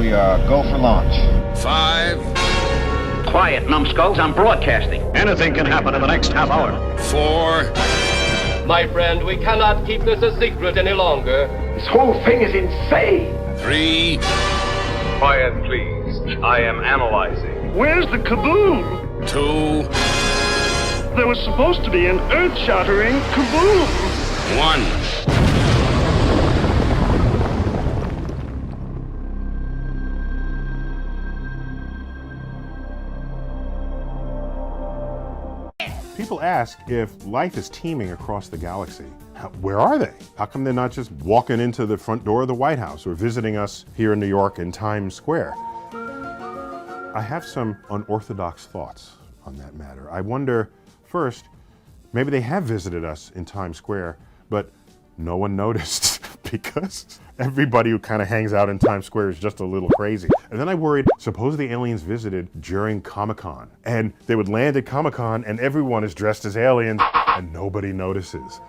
go for launch. 5, Quiet, numbskulls, I'm broadcasting. Anything can happen in the next half hour. 4, My friend, we cannot keep this a secret any longer. This whole thing is insane. 3, Quiet, please. I am analyzing. Where's the kaboom? 2, There was supposed to be an earth-shattering kaboom. 1. People ask if life is teeming across the galaxy. Where are they? How come they're not just walking into the front door of the White House or visiting us here in New York in Times Square? I have some unorthodox thoughts on that matter. I wonder, first, maybe they have visited us in Times Square, but no one noticed because everybody who kind of hangs out in Times Square is just a little crazy. And then I worried, suppose the aliens visited during Comic-Con and they would land at Comic-Con and everyone is dressed as aliens and nobody notices.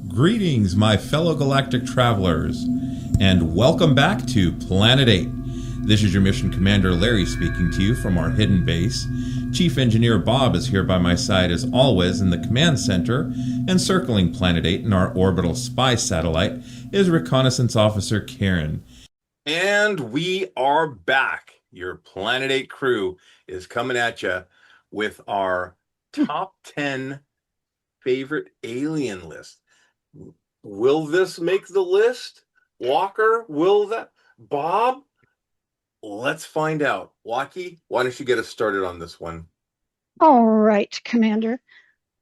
Greetings, my fellow galactic travelers, and welcome back to Planet 8. This is your mission commander Larry speaking to you from our hidden base. Chief Engineer Bob is here by my side as always in the command center, and circling Planet 8 in our orbital spy satellite is Reconnaissance Officer Karen. And we are back. Your Planet 8 crew is coming at you with our top 10 favorite alien list. Will this make the list? Walker, will that? Bob? Let's find out. Waki, why don't you get us started on this one? All right, Commander.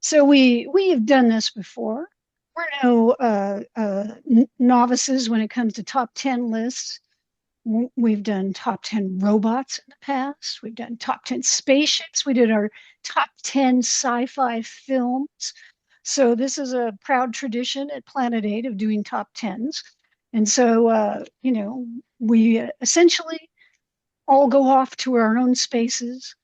So we've done this before. We're no novices when it comes to top 10 lists. We've done top 10 robots in the past. We've done top 10 spaceships. We did our top 10 sci-fi films. So this is a proud tradition at Planet 8 of doing top 10s. And so, we essentially all go off to our own spaces,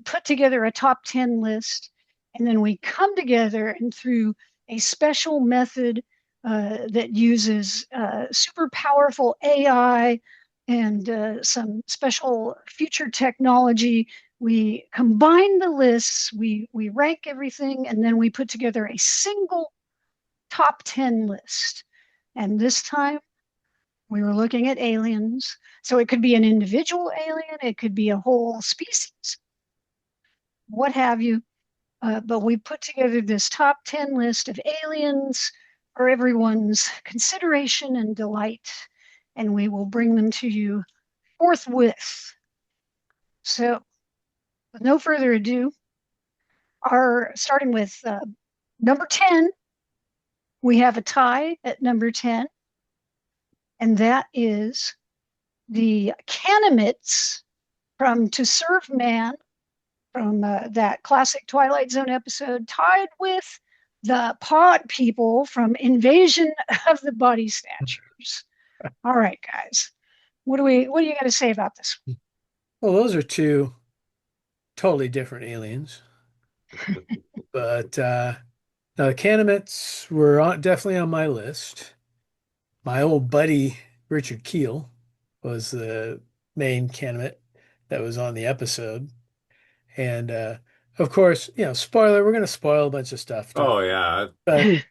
put together a top 10 list, and then we come together and through a special method that uses super powerful AI and some special future technology, we combine the lists, we rank everything, and then we put together a single top 10 list. And this time, we were looking at aliens. So it could be an individual alien, it could be a whole species, what have you. But we put together this top 10 list of aliens for everyone's consideration and delight, and we will bring them to you forthwith. So, with no further ado, starting with number 10, we have a tie at number 10. And that is the Canimits from To Serve Man, from that classic Twilight Zone episode, tied with the Pod People from Invasion of the Body Snatchers. All right, guys, what do you got to say about this? Well, those are two totally different aliens, but now the Canimits were definitely on my list. My old buddy, Richard Keel, was the main Canimit that was on the episode. And, of course, spoiler, we're going to spoil a bunch of stuff. Oh, yeah. But,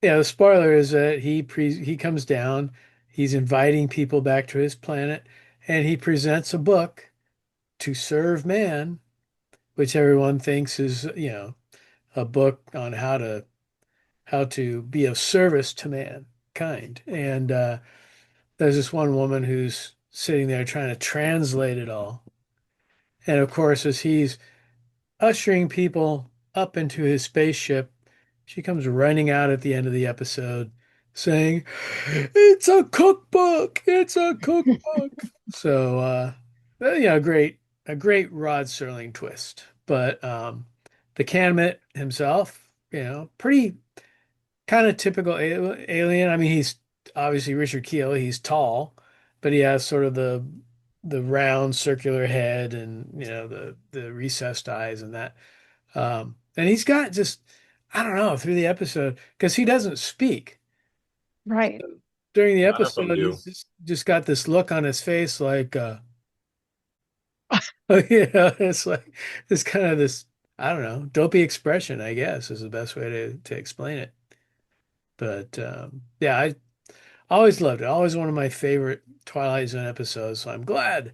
the spoiler is that he comes down, he's inviting people back to his planet, and he presents a book, To Serve Man, which everyone thinks is, a book on how to be of service to mankind. And there's this one woman who's sitting there trying to translate it all. And of course, as he's ushering people up into his spaceship, she comes running out at the end of the episode saying, "It's a cookbook! It's a cookbook!" So, a great Rod Serling twist. But the Canimit himself, pretty kind of typical alien. I mean, he's obviously Richard Keel. He's tall, but he has sort of the round circular head and the recessed eyes and that. And he's got just, I don't know, through the episode, because he doesn't speak. Right. during the A lot of them episode, do. he's just got this look on his face like, it's like this kind of this, I don't know, dopey expression, I guess, is the best way to explain it. But yeah, I always loved it. Always one of my favorite Twilight Zone episodes. So I'm glad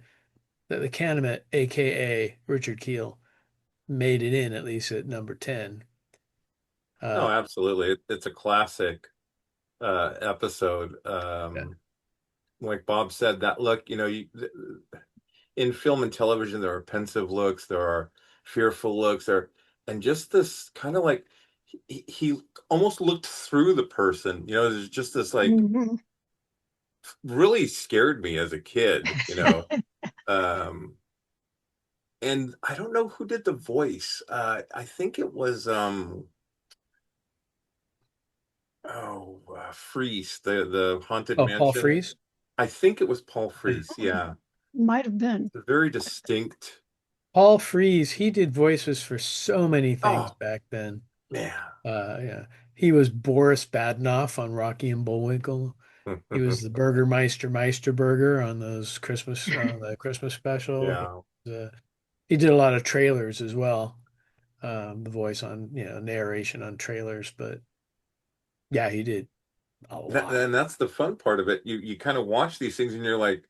that the Canomit, aka Richard Keel, made it in at least at number 10. No, Uh, absolutely. It's a classic episode. yeah. Like Bob said, that look, in film and television, there are pensive looks, there are fearful looks, and just this kind of like he almost looked through the person. There's just this like Mhm. really scared me as a kid. Um, and I don't know who did the voice. I think it was Freese, the Haunted Oh, Paul Mansion. Frees. I think it was Paul Yeah. Freese. Yeah, Might have been. a very distinct. Paul Frees, he did voices for so many things Oh back then. man. Yeah. He was Boris Badenoff on Rocky and Bullwinkle. He was the Burgermeister Meisterburger on the Christmas special. Yeah. He did a lot of trailers as well. The voice on, narration on trailers, but yeah, he did a lot. And that's the fun part of it. You kind of watch these things and you're like,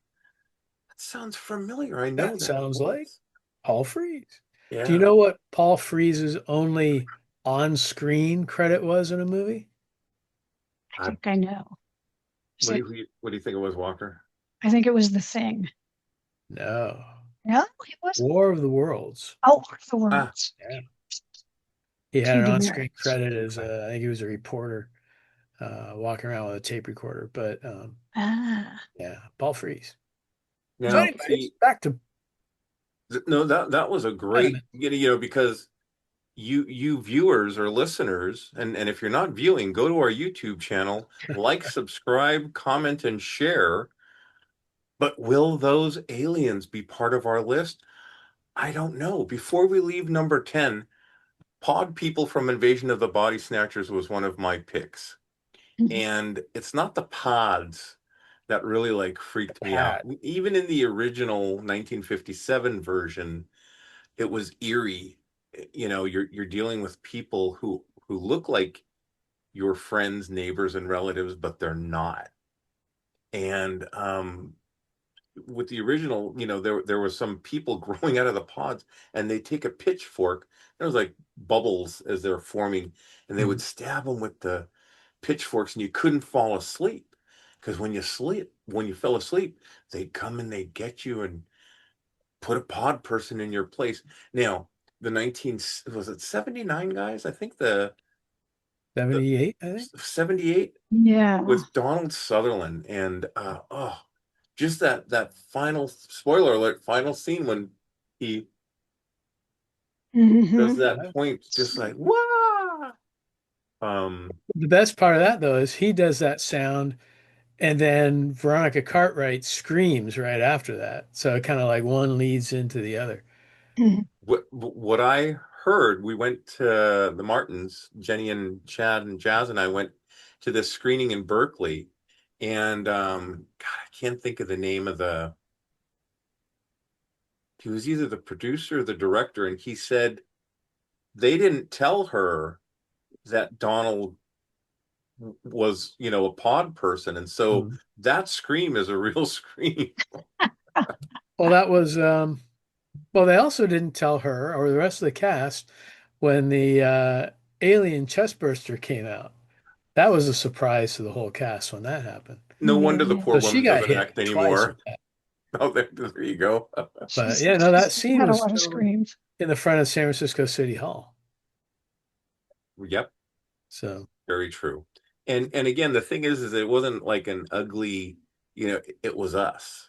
that sounds familiar. I know That that sounds like voice. Paul Frees. Do you Yeah. know what Paul Frees's only on-screen credit was in a movie? I I, think I know. Is it, what do you think it was, Walker? I think it was The Thing. No. No, it wasn't. War of the Worlds. Oh, the Ah, words. Yeah. He had Two an on-screen demerits. credit as I think he was a reporter walking around with a tape recorder. But Ah. yeah, Paul Frees. So now anyways, see, back to no, that was a great, Animate. because you viewers or listeners, and if you're not viewing, go to our YouTube channel, like, subscribe, comment, and share. But will those aliens be part of our list? I don't know. Before we leave number 10, Pod People from Invasion of the Body Snatchers was one of my picks. And it's not the pods that really like freaked me out. Pad. Even in the original 1957 version, it was eerie. You're dealing with people who look like your friends, neighbors, and relatives, but they're not. And with the original, there was some people growing out of the pods, and they take a pitchfork. There was like bubbles as they're forming, and they would stab them with the pitchforks, and you couldn't fall asleep because when you fell asleep, they'd come and they'd get you and put a pod person in your place. Now, the 19 was it 79 guys? I think the 78, I think. 78 Yeah. with Donald Sutherland, and just that final, spoiler alert, final scene when he does Mhm. that point, just like wow. The best part of that though is he does that sound and then Veronica Cartwright screams right after that. So it kind of like one leads into the other. Mhm. What I heard, we went to the Martins, Jenny and Chad and Jazz and I went to this screening in Berkeley, and God, I can't think of the name of he was either the producer or the director, and he said they didn't tell her that Donald was, a pod person, and so that scream is a real scream. Well, that was well, they also didn't tell her or the rest of the cast when the alien chestburster came out. That was a surprise to the whole cast when that happened. No wonder the Yeah. poor So she woman got doesn't hit act twice anymore. with that. Oh, there you go. But yeah, no, that She's scene had a was lot of filmed screams. in the front of San Francisco City Hall. Yep, So very true. And again, the thing is it wasn't like an ugly, it was us.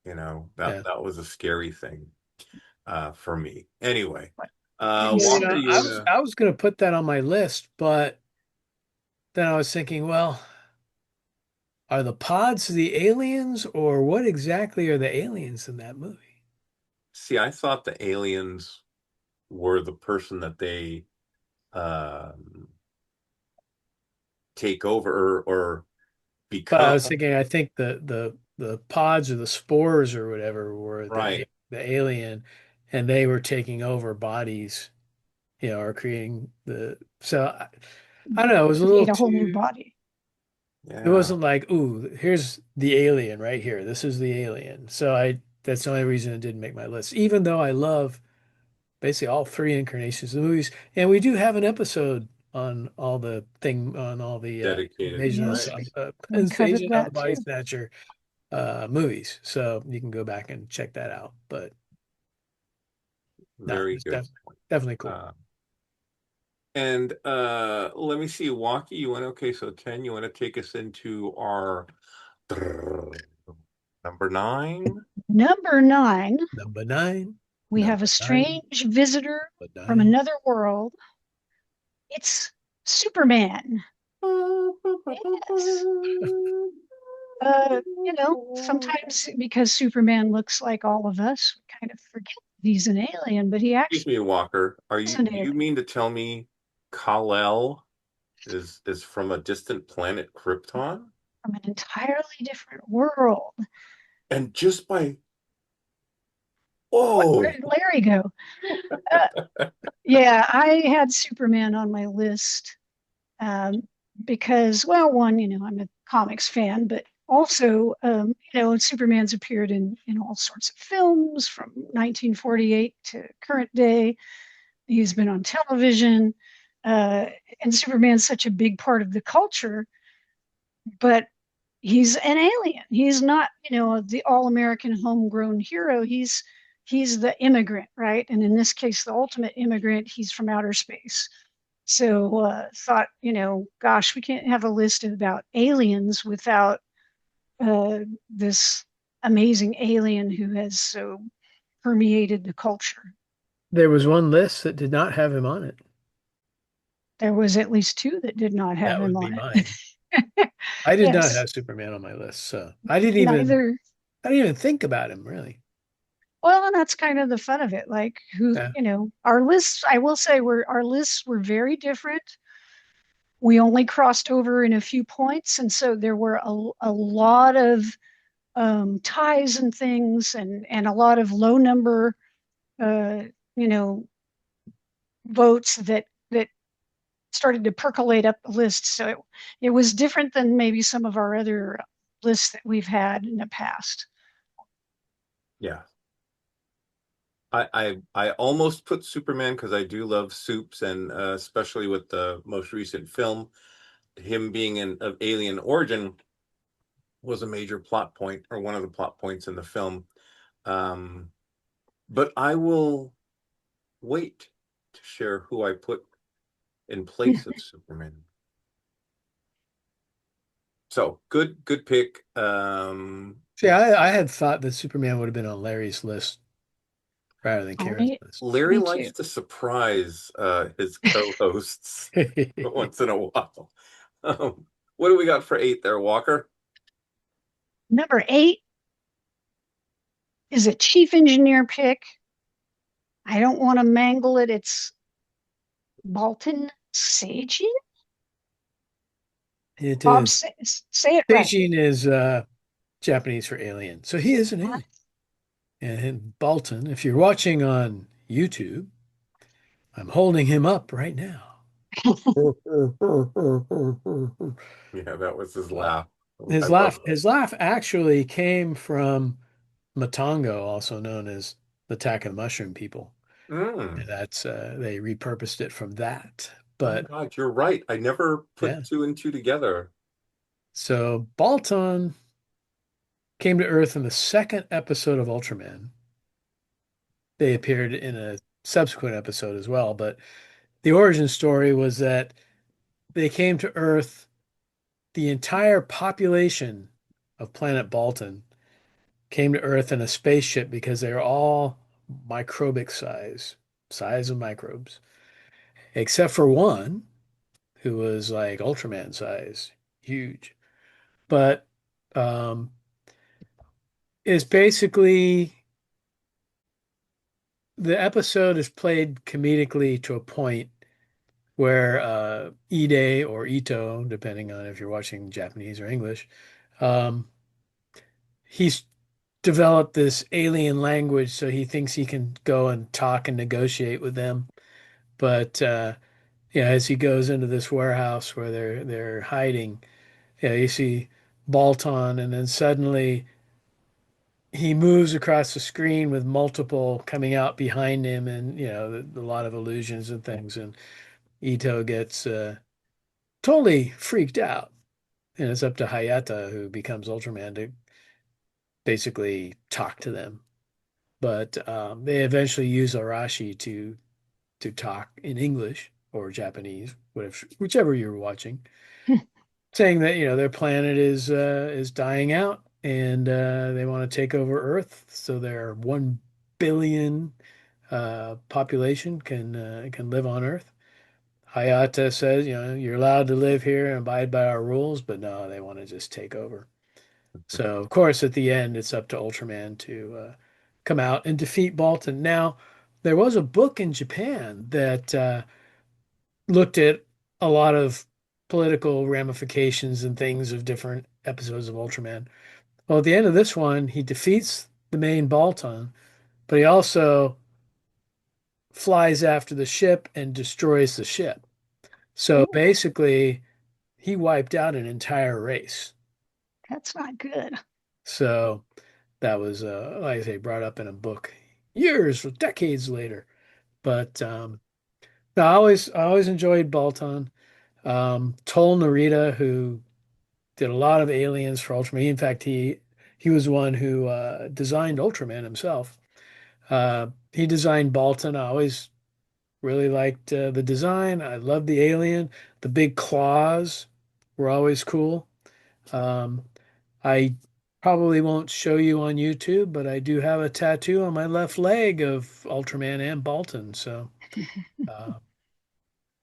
yeah. That was a scary thing for me. Anyway, And Well, Walker, I was going to put that on my list, but then I was thinking, well, are the pods the aliens, or what exactly are the aliens in that movie? see, I thought the aliens were the person that they take over, or But I become was thinking, I think the pods or the spores or whatever were right. the alien, and they were taking over bodies, or creating the. So I don't know. It was a little Create a whole new too. body. It Yeah. wasn't like, ooh, here's the alien right here. This is the alien. So that's the only reason it didn't make my list. Even though I love basically all three incarnations of the movies, and we do have an episode on all the Dedicated, right? Yes, we covered Invasion of the that Body too. Snatcher movies. So you can go back and check that out. But no, Very it's good. definitely cool. And let me see, Walkie, you want to, okay, so 10, you want to take us into our number 9? Number 9, Number nine, we have a number nine, strange visitor number from nine. another world. It's Superman. Yes. Sometimes because Superman looks like all of us, we kind of forget he's an alien, but he Excuse actually me, Walker. is an Do you alien mean to tell me Kal-El is from a distant planet Krypton? from an entirely different world. And just by Where oh, did Larry go? Uh, yeah, I had Superman on my list um, because, well, one, I'm a comics fan, but also, Superman's appeared in all sorts of films from 1948 to current day. He's been on television, uh, and Superman's such a big part of the culture, but he's an alien. He's not, the all-American homegrown hero. He's the immigrant, right? And in this case, the ultimate immigrant. He's from outer space. So thought, gosh, we can't have a list about aliens without this amazing alien who has so permeated the culture. There was one list that did not have him on it. There was at least two that did not have That him would be on it. mine. I did not Yes, have Superman on my list, so neither. I didn't even think about him really. Well, and that's kind of the fun of it. Like who, Yeah. our lists, I will say our lists were very different. We only crossed over in a few points, and so there were a lot of ties and things, and a lot of low number, uh, you know, votes that started to percolate up the list. So it was different than maybe some of our other lists that we've had in the past. yeah. I almost put Superman because I do love soups, and especially with the most recent film, him being of alien origin was a major plot point, or one of the plot points in the film. But I will wait to share who I put in place of Superman. So good pick. See, I had thought that Superman would have been on Larry's list rather than Karen's Me, list. Larry me likes too. to surprise his co-hosts once in a while. What do we got for 8 there, Walker? Number 8 is a chief engineer pick. I don't want to mangle it. It's Balton Sagin. It Bob, is. say it right. Beijing is Japanese for alien. So he is an alien. And Bolton, if you're watching on YouTube, I'm holding him up right now. Yeah, that was his laugh. I His love laugh, his laugh actually came from Matango, also known as the Attack of the Mushroom People. that. And that's they repurposed it from that. Oh But God, you're right. I never yeah. put 2 and 2 together. So Bolton came to Earth in the second episode of Ultraman. They appeared in a subsequent episode as well, but the origin story was that they came to Earth, the entire population of planet Bolton came to Earth in a spaceship because they were all microbic size of microbes, except for one who was like Ultraman size, huge. But um, is basically the episode is played comedically to a point, where Ide or Ito, depending on if you're watching Japanese or English, um, he's developed this alien language, so he thinks he can go and talk and negotiate with them. But yeah, as he goes into this warehouse where they're hiding, yeah, you see Balton, and then suddenly he moves across the screen with multiple coming out behind him, and a lot of illusions and things. And Ito gets totally freaked out, and it's up to Hayata, who becomes Ultraman, to basically talk to them. But they eventually use Arashi to talk in English or Japanese, whichever you're watching, saying that their planet is dying out, and they want to take over Earth, so their 1 billion population can live on Earth. Hayata says, you're allowed to live here and abide by our rules, but no, they want to just take over. So, of course, at the end, it's up to Ultraman to come out and defeat Balton. Now, there was a book in Japan that looked at a lot of political ramifications and things of different episodes of Ultraman. Well, at the end of this one, he defeats the main Balton, but he also flies after the ship and destroys the ship. So basically, he wiped out an entire race. That's not good. So that was, like I say, brought up in a book years, decades later. But no, I always enjoyed Balton. Tol Narita, who did a lot of aliens for Ultraman. In fact, he was one who designed Ultraman himself. He designed Balton. I always really liked the design. I loved the alien. The big claws were always cool. I probably won't show you on YouTube, but I do have a tattoo on my left leg of Ultraman and Balton. So uh,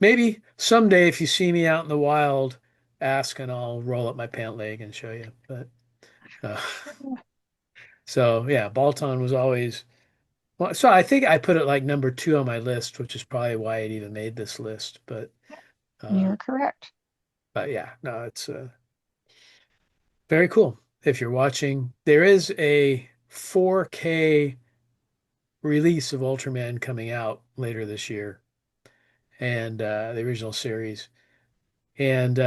maybe someday, if you see me out in the wild, ask and I'll roll up my pant leg and show you. But uh, so yeah, Balton was always well. So I think I put it like number 2 on my list, which is probably why it even made this list. You're correct. But yeah, no, it's very cool. If you're watching, there is a 4K release of Ultraman coming out later this year, and the original series. And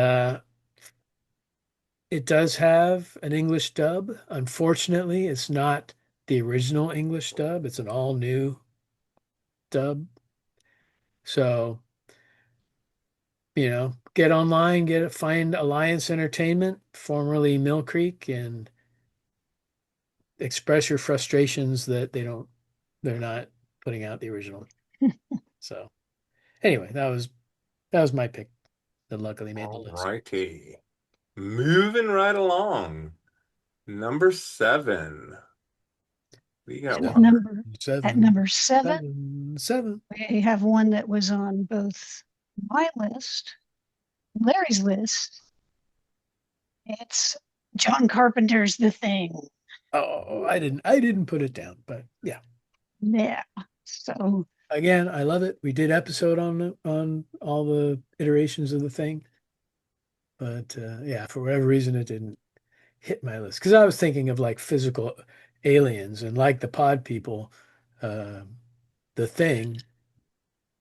it does have an English dub. Unfortunately, it's not the original English dub, it's an all new dub. So, get online, find Alliance Entertainment, formerly Mill Creek, and express your frustrations that they're not putting out the original. So, anyway, that was my pick that luckily made the list. Alrighty. Moving right along. Number 7. We got At one. number seven, Seven. we have one that was on both my list, Larry's list. It's John Carpenter's The Thing. Oh, I didn't put it down, but yeah. Yeah. So Again, I love it. We did episode on all the iterations of The Thing, but yeah, for whatever reason, it didn't hit my list because I was thinking of like physical aliens, and like the pod people, The Thing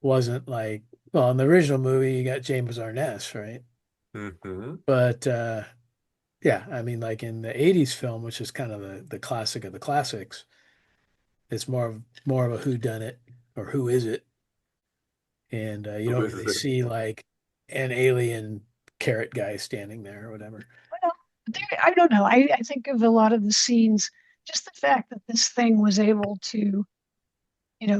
wasn't like, well, in the original movie you got James Arness, right? Mm-hmm. But yeah, I mean, like in the '80s film, which is kind of the classic of the classics, it's more of a who done it or who is it, and you don't really see like an alien carrot guy standing there or whatever. well, I don't know. I think of a lot of the scenes, just the fact that this thing was able to,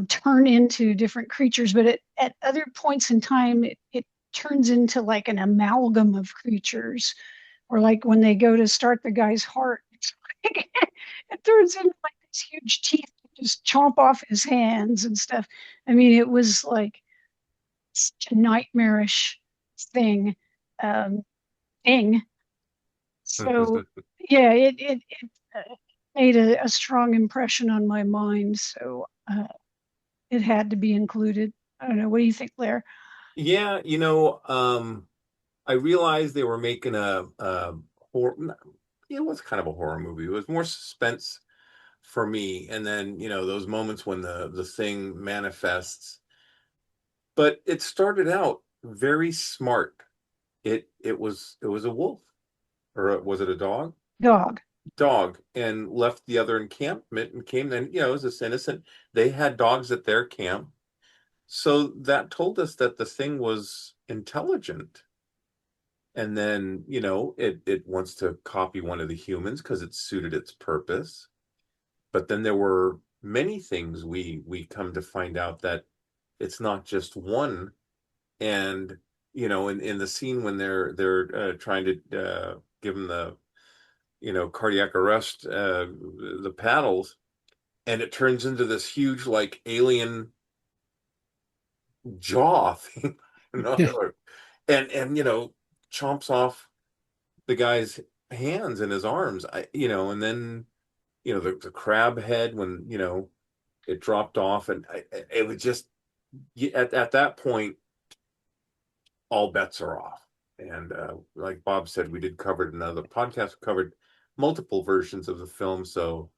turn into different creatures, but at other points in time, it turns into like an amalgam of creatures, or like when they go to start the guy's heart, it's like, it turns into like these huge teeth that just chomp off his hands and stuff. I mean, it was like such a nightmarish thing. Thing. So yeah, it made a strong impression on my mind. So it had to be included. I don't know. What do you think, Blair? Yeah, I realized they were making a horror. It was kind of a horror movie. It was more suspense for me. And then, those moments when the thing manifests. But it started out very smart. It was a wolf, or was it a dog? Dog. Dog, and left the other encampment and came. Then, it was this innocent. They had dogs at their camp. So that told us that the thing was intelligent. And then, it wants to copy one of the humans because it suited its purpose. But then there were many things we come to find out that it's not just one. And, in the scene when they're trying to give him the, cardiac arrest, the paddles, and it turns into this huge, like, alien jaw thing. And chomps off the guy's hands and his arms. And then the crab head when it dropped off, and it was just at that point all bets are off. And like Bob said, we did cover another podcast. We covered multiple versions of the film, so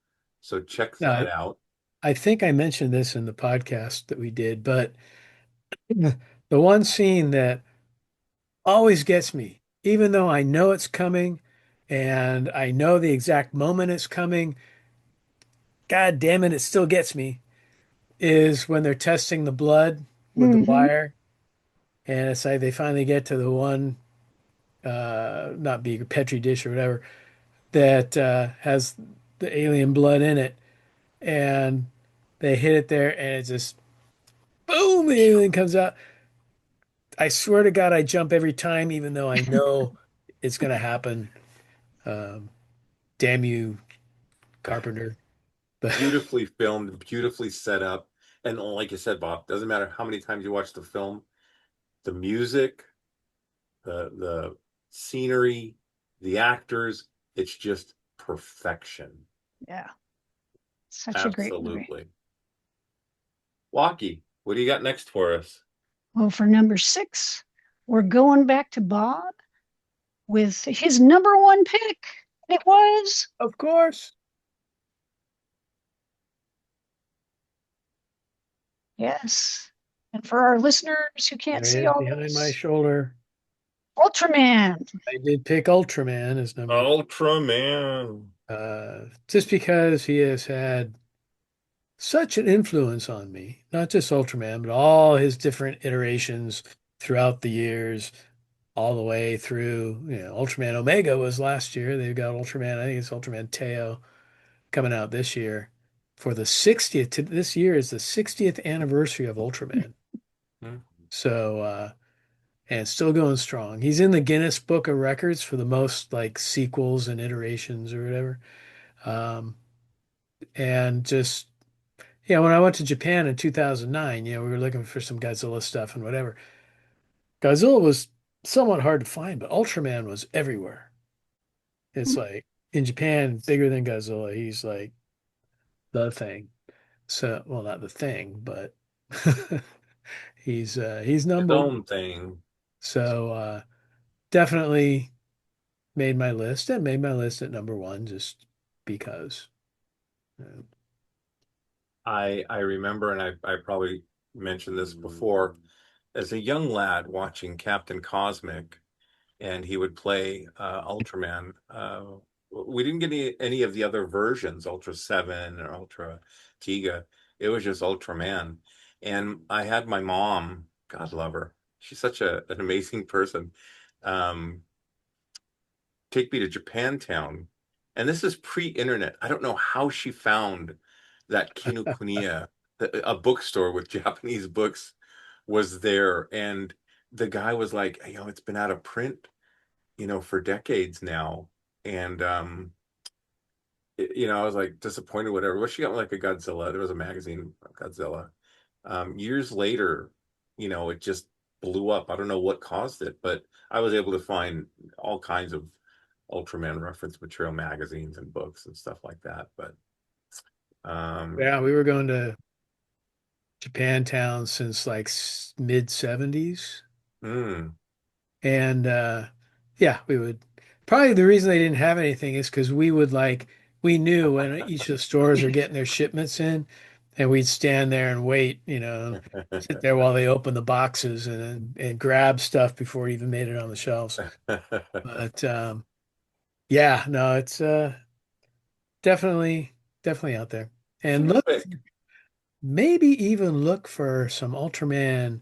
check No, that out. I think I mentioned this in the podcast that we did, but the one scene that always gets me, even though I know it's coming and I know the exact moment it's coming, God damn it, it still gets me, is when they're testing the blood with the Mm-hmm. wire. And it's like they finally get to the one, not being a Petri dish or whatever, that has the alien blood in it. And they hit it there and it just, boom, the alien comes out. I swear to God, I jump every time, even though I know it's going to happen. Um, damn you, Carpenter. But Beautifully filmed, beautifully set up, and like you said, Bob, doesn't matter how many times you watch the film, the music, the scenery, the actors, it's just perfection. Yeah. Such a great movie. Absolutely. Walkie, what do you got next for us? Well, for number 6, we're going back to Bob with his number one pick. It was of course, yes. And for our listeners who can't there he see is all behind my this, shoulder. Ultraman. I did pick Ultraman as number Ultraman. just because he has had such an influence on me, not just Ultraman, but all his different iterations throughout the years, all the way through, Ultraman Omega was last year. They've got Ultraman, I think it's Ultraman Teo coming out this year for the 60th. This year is the 60th anniversary of Ultraman. Hmm. So, and still going strong. He's in the Guinness Book of Records for the most like sequels and iterations or whatever. Um, and just, when I went to Japan in 2009, we were looking for some Godzilla stuff and whatever. Godzilla was somewhat hard to find, but Ultraman was everywhere. It's like in Japan, bigger than Godzilla. He's like the thing. So, well, not the thing, but he's His number one. own thing. So definitely made my list and made my list at number one just because. I remember, and I probably mentioned this before, as a young lad watching Captain Cosmic, and he would play Ultraman. We didn't get any of the other versions, Ultra 7 or Ultra Tiga. It was just Ultraman. And I had my mom, God love her, she's such an amazing person, um, take me to Japantown. And this is pre-internet. I don't know how she found that Kinokuniya, a bookstore with Japanese books, was there. And the guy was like, it's been out of print, for decades now. And I was like disappointed, whatever. But she got like a Godzilla. There was a magazine of Godzilla. Years later, it just blew up. I don't know what caused it, but I was able to find all kinds of Ultraman reference material, magazines and books and stuff like that. But Yeah, we were going to Japantown since like mid 70s. Hmm. And yeah, we would probably the reason they didn't have anything is because we knew when each of the stores are getting their shipments in, and we'd stand there and wait, sit there while they open the boxes and grab stuff before it even made it on the shelves. But yeah, no, it's definitely out there. It's a And good look, pick. maybe even look for some Ultraman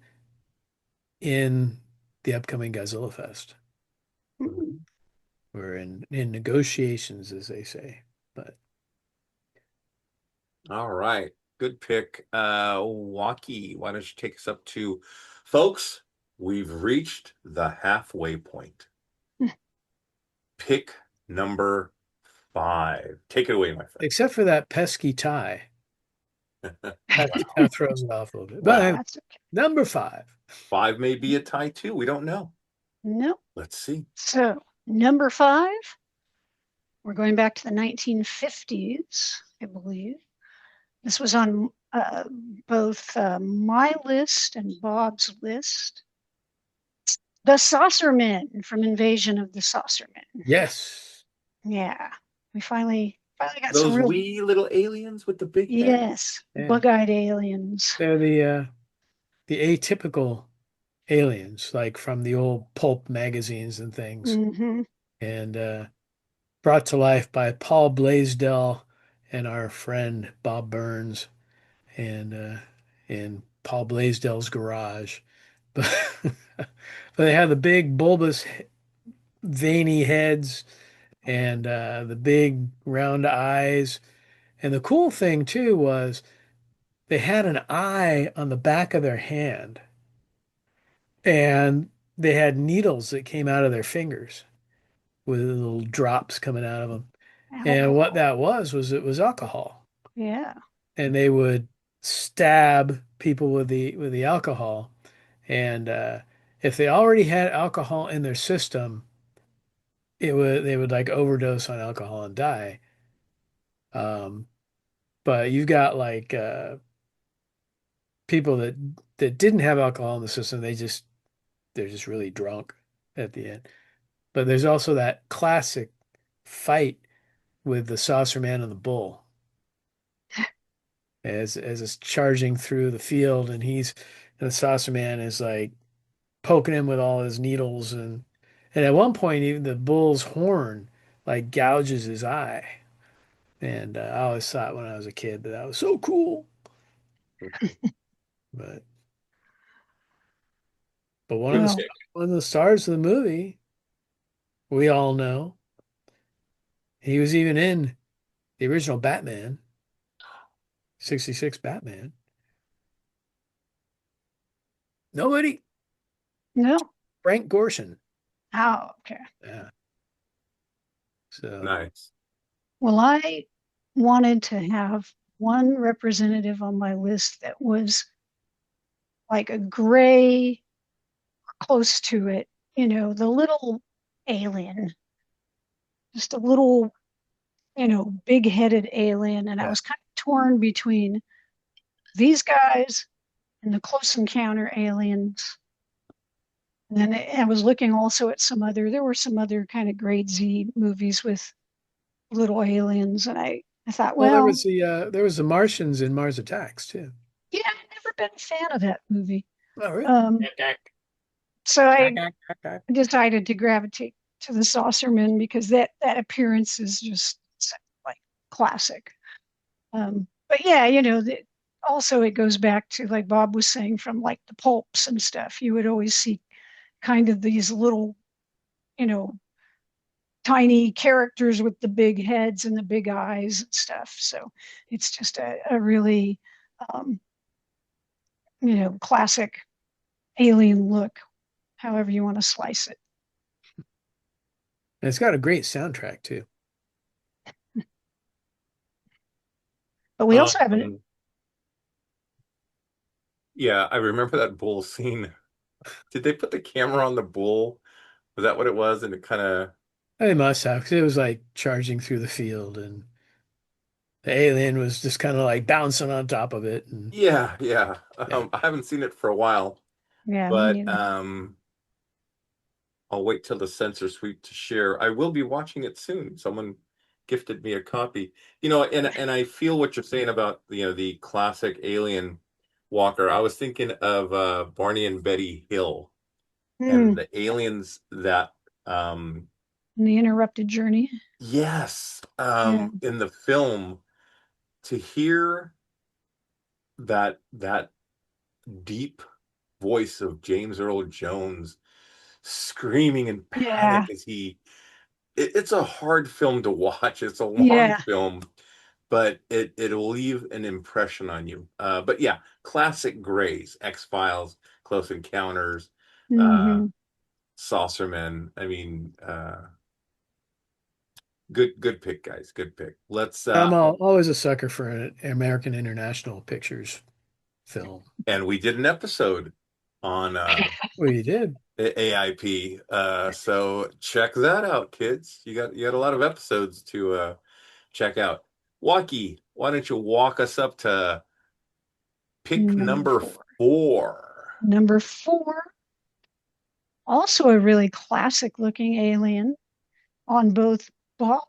in the upcoming Godzilla Fest. Mm. We're in negotiations, as they say. But All right. Good pick. Waki, why don't you take us up to folks? We've reached the halfway point. Pick number 5. Take it away, my friend. except for that pesky tie, that kind of throws it off a little bit. But Wow. That's okay. number 5. 5 may be a tie too. We don't know. No. Let's see. So number 5, we're going back to the 1950s, I believe. This was on both my list and Bob's list. The Saucermen from Invasion of the Saucermen. Yes. Yeah, we finally got some Those real, wee little aliens with the big head. yes, Yeah. bug-eyed aliens. They're the atypical aliens, like from the old pulp magazines and things, Hmm. and brought to life by Paul Blaisdell and our friend Bob Burns, and in Paul Blaisdell's garage. But they have the big bulbous veiny heads and the big round eyes. And the cool thing too was they had an eye on the back of their hand, and they had needles that came out of their fingers with little drops coming out of them. And what Alcohol. that was it was alcohol. Yeah. And they would stab people with the alcohol. And if they already had alcohol in their system, they would like overdose on alcohol and die. Um, but you've got like people that didn't have alcohol in the system. They're just really drunk at the end. But there's also that classic fight with the saucer man and the bull as it's charging through the field, and the saucer man is like poking him with all his needles, and at one point even the bull's horn like gouges his eye. And I always thought when I was a kid that was so cool. But one of Good Well, the pick. one of the stars of the movie, we all know, he was even in the original Batman, 66 Batman. Nobody, no. Frank Gorshin. Oh, okay. Yeah. So Nice. Well, I wanted to have one representative on my list that was like a gray, close to it, the little alien, just a little, big-headed alien. And I Yeah. was kind of torn between these guys and the Close Encounter aliens. And then I was looking also at there were some other kind of grade Z movies with little aliens. And I thought, well, well, there was the Martians in Mars Attacks too. yeah, I've never been a fan of that movie. Oh, really? So I decided to gravitate to the Saucerman because that appearance is just like classic. But yeah, also it goes back to like Bob was saying from like the pulps and stuff. You would always see kind of these little, you know, tiny characters with the big heads and the big eyes and stuff. So it's just a really, um, classic alien look, however you want to slice it. And it's got a great soundtrack too. But we also have Yeah, I remember that bull scene. Did they put the camera on the bull? Was that what it was? And it kind of, They must have, because it was like charging through the field, and the alien was just kind of like bouncing on top of it. And yeah. Yeah. I haven't seen it for a while, yeah, me but neither. I'll wait till the censor sweep to share. I will be watching it soon. Someone gifted me a copy. And I feel what you're saying about the classic Alien Walker. I was thinking of Barney and Betty Hill and the aliens that The Interrupted Journey. yes, Yeah. in the film, to hear that deep voice of James Earl Jones screaming in Yeah. panic as it's a hard film to watch. It's a long Yeah. film, but it'll leave an impression on you. But yeah, classic Greys, X-Files, Close Encounters, Hmm. Saucermen. I mean, good pick, guys. Good pick. Let's I'm always a sucker for an American International Pictures film. and we did an episode on Well, you did. AIP. So check that out, kids. You got a lot of episodes to check out. Walkie, why don't you walk us up to pick number four? Number 4, also a really classic looking alien on both Bob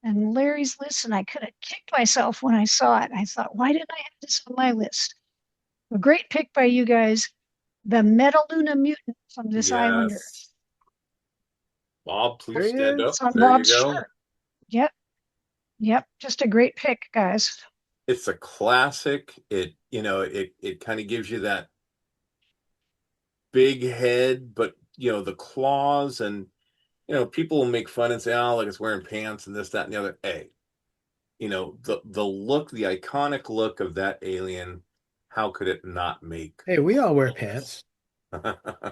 and Larry's list, and I could have kicked myself when I saw it. I thought, why didn't I have this on my list? A great pick by you guys, the Metaluna mutant from this Islander. Bob, There please he stand is. up. It's on There Bob's you go. shirt. Yep. Just a great pick, guys. It's a classic. It kind of gives you that big head, but the claws, and people will make fun and say, oh, like it's wearing pants and this, that, and the other. Hey, the look, the iconic look of that alien, how could it not make? Hey, we all wear pants.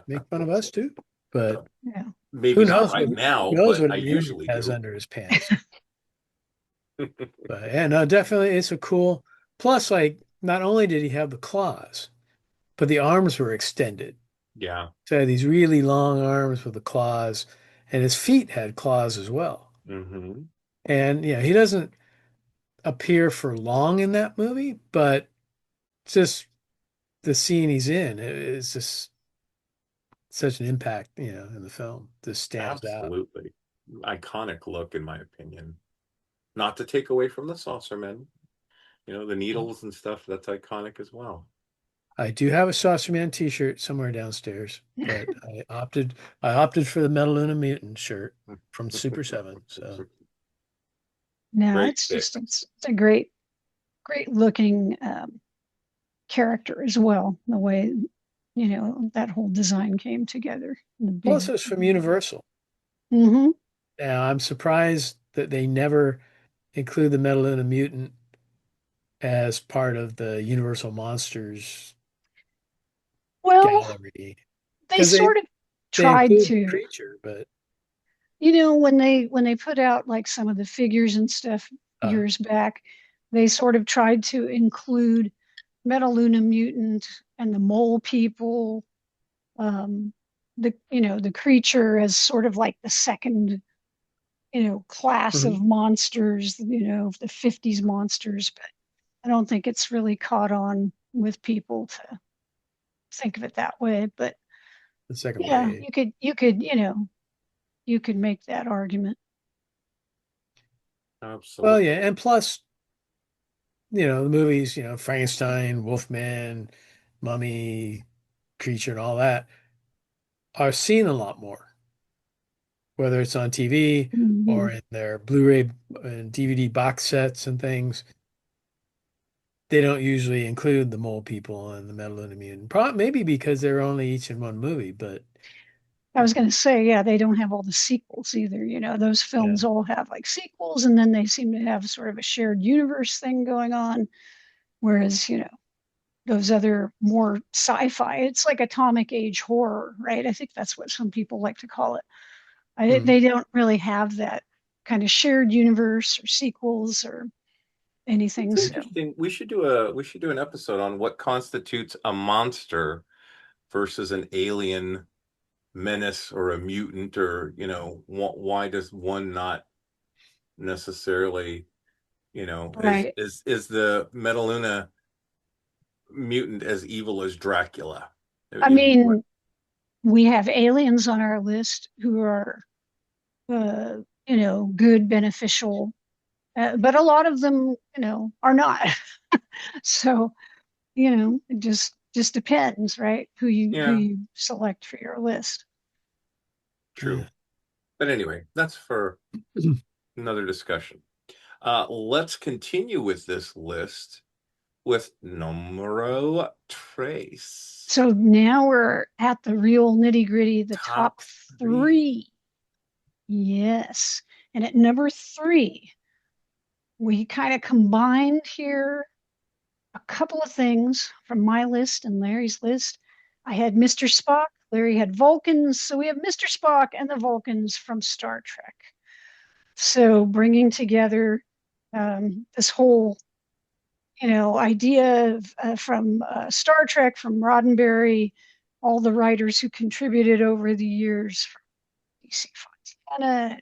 Make fun of us too. But Yeah. Maybe who not knows right what, now, who knows but what I an usually has do. under his pants. But yeah, no, definitely it's a cool. Plus, like, not only did he have the claws, but the arms were extended. Yeah. So he had these really long arms with the claws, and his feet had claws as well. Mm-hmm. And yeah, he doesn't appear for long in that movie, but just the scene he's in is just such an impact, in the film. This stands out. Absolutely. Iconic look, in my opinion. Not to take away from the Saucermen. The needles and stuff, that's iconic as well. I do have a Saucerman t-shirt somewhere downstairs, but I opted for the Metaluna Mutant shirt from Super 7. So No, Great it's pick. just it's a great looking character as well. The way that whole design came together. plus it's from Universal. Mm-hmm. Now I'm surprised that they never include the Metaluna Mutant as part of the Universal Monsters Well, gallery. they 'Cause they- sort of They tried include to, Creature, but when they put out like some of the figures and stuff years back, they sort of tried to include Metaluna Mutant and the Mole People, the Creature as sort of like the second class of monsters, the 50s monsters, but I don't think it's really caught on with people to think of it that way. But the second yeah, wave. you could make that argument. Absolutely. Well, yeah, and plus, the movies, Frankenstein, Wolfman, Mummy, Creature, and all that are seen a lot more, whether it's on TV or in their Blu-ray and DVD box sets and things. They don't usually include the Mole People and the Metaluna Mutant. Maybe because they're only each in one movie, but I was going to say, yeah, they don't have all the sequels either. Those films all have like sequels, and then they seem to have sort of a shared universe thing going on. Whereas, those other more sci-fi, it's like atomic age horror, right? I think that's what some people like to call it. They don't really have that kind of shared universe or sequels or anything. It's So interesting. We should do an episode on what constitutes a monster versus an alien menace or a mutant, or why does one not necessarily, right. is the Metaluna mutant as evil as Dracula? I mean, We have aliens on our list who are, uh, good, beneficial, but a lot of them, are not. So, it just depends, right? Who Yeah, you select for your list. true. But anyway, that's for another discussion. Let's continue with this list with numero tres. So now we're at the real nitty gritty, the top Top three. three. Yes. And at number three, we kind of combined here a couple of things from my list and Larry's list. I had Mr. Spock, Larry had Vulcans. So we have Mr. Spock and the Vulcans from Star Trek. So bringing together this whole, idea of, from Star Trek, from Roddenberry, all the writers who contributed over the years, from DC Fontana,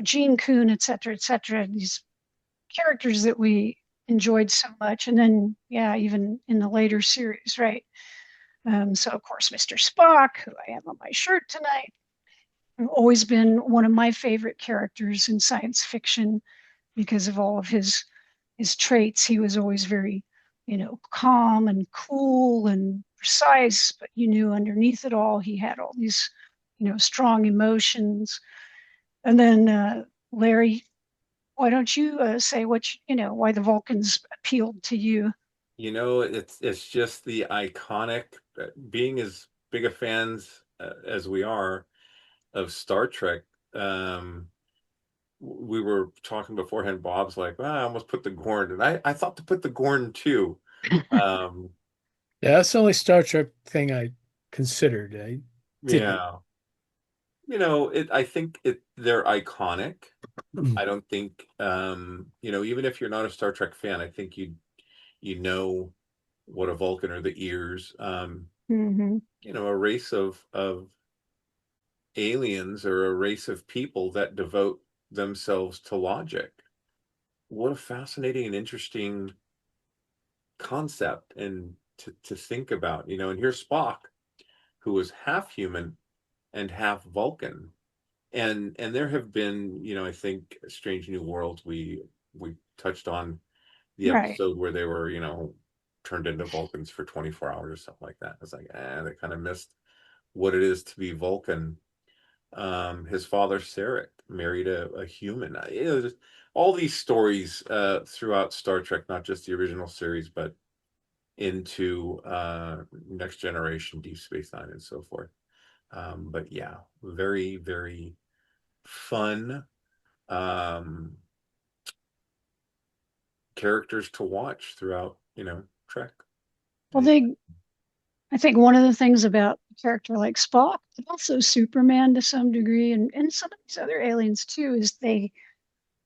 Gene Coon, et cetera, these characters that we enjoyed so much. And then, yeah, even in the later series, right? So, of course, Mr. Spock, who I have on my shirt tonight, has always been one of my favorite characters in science fiction because of all of his traits. He was always very, calm and cool and precise, but you knew underneath it all, he had all these, strong emotions. And then, Larry, why don't you say why the Vulcans appealed to you? It's just the iconic, being as big a fans as we are of Star Trek. We were talking beforehand. Bob's like, well, I almost put the Gorn, and I thought to put the Gorn too. Um, Yeah, that's the only Star Trek thing I considered. I didn't. yeah, I think they're iconic. I don't think, even if you're not a Star Trek fan, I think you know what a Vulcan or the ears, Mm-hmm. a race of aliens or a race of people that devote themselves to logic. What a fascinating and interesting concept and to think about, and here's Spock, who was half human and half Vulcan. And there have been, I think Strange New Worlds, we touched on the Right. episode where they were, turned into Vulcans for 24 hours or something like that. It's like, they kind of missed what it is to be Vulcan. His father, Sarek, married a human. Just all these stories throughout Star Trek, not just the original series, but into Next Generation, Deep Space Nine, and so forth. But yeah, very, very fun characters to watch throughout, Trek. Well, I think one of the things about a character like Spock, but also Superman to some degree, and some of these other aliens too, is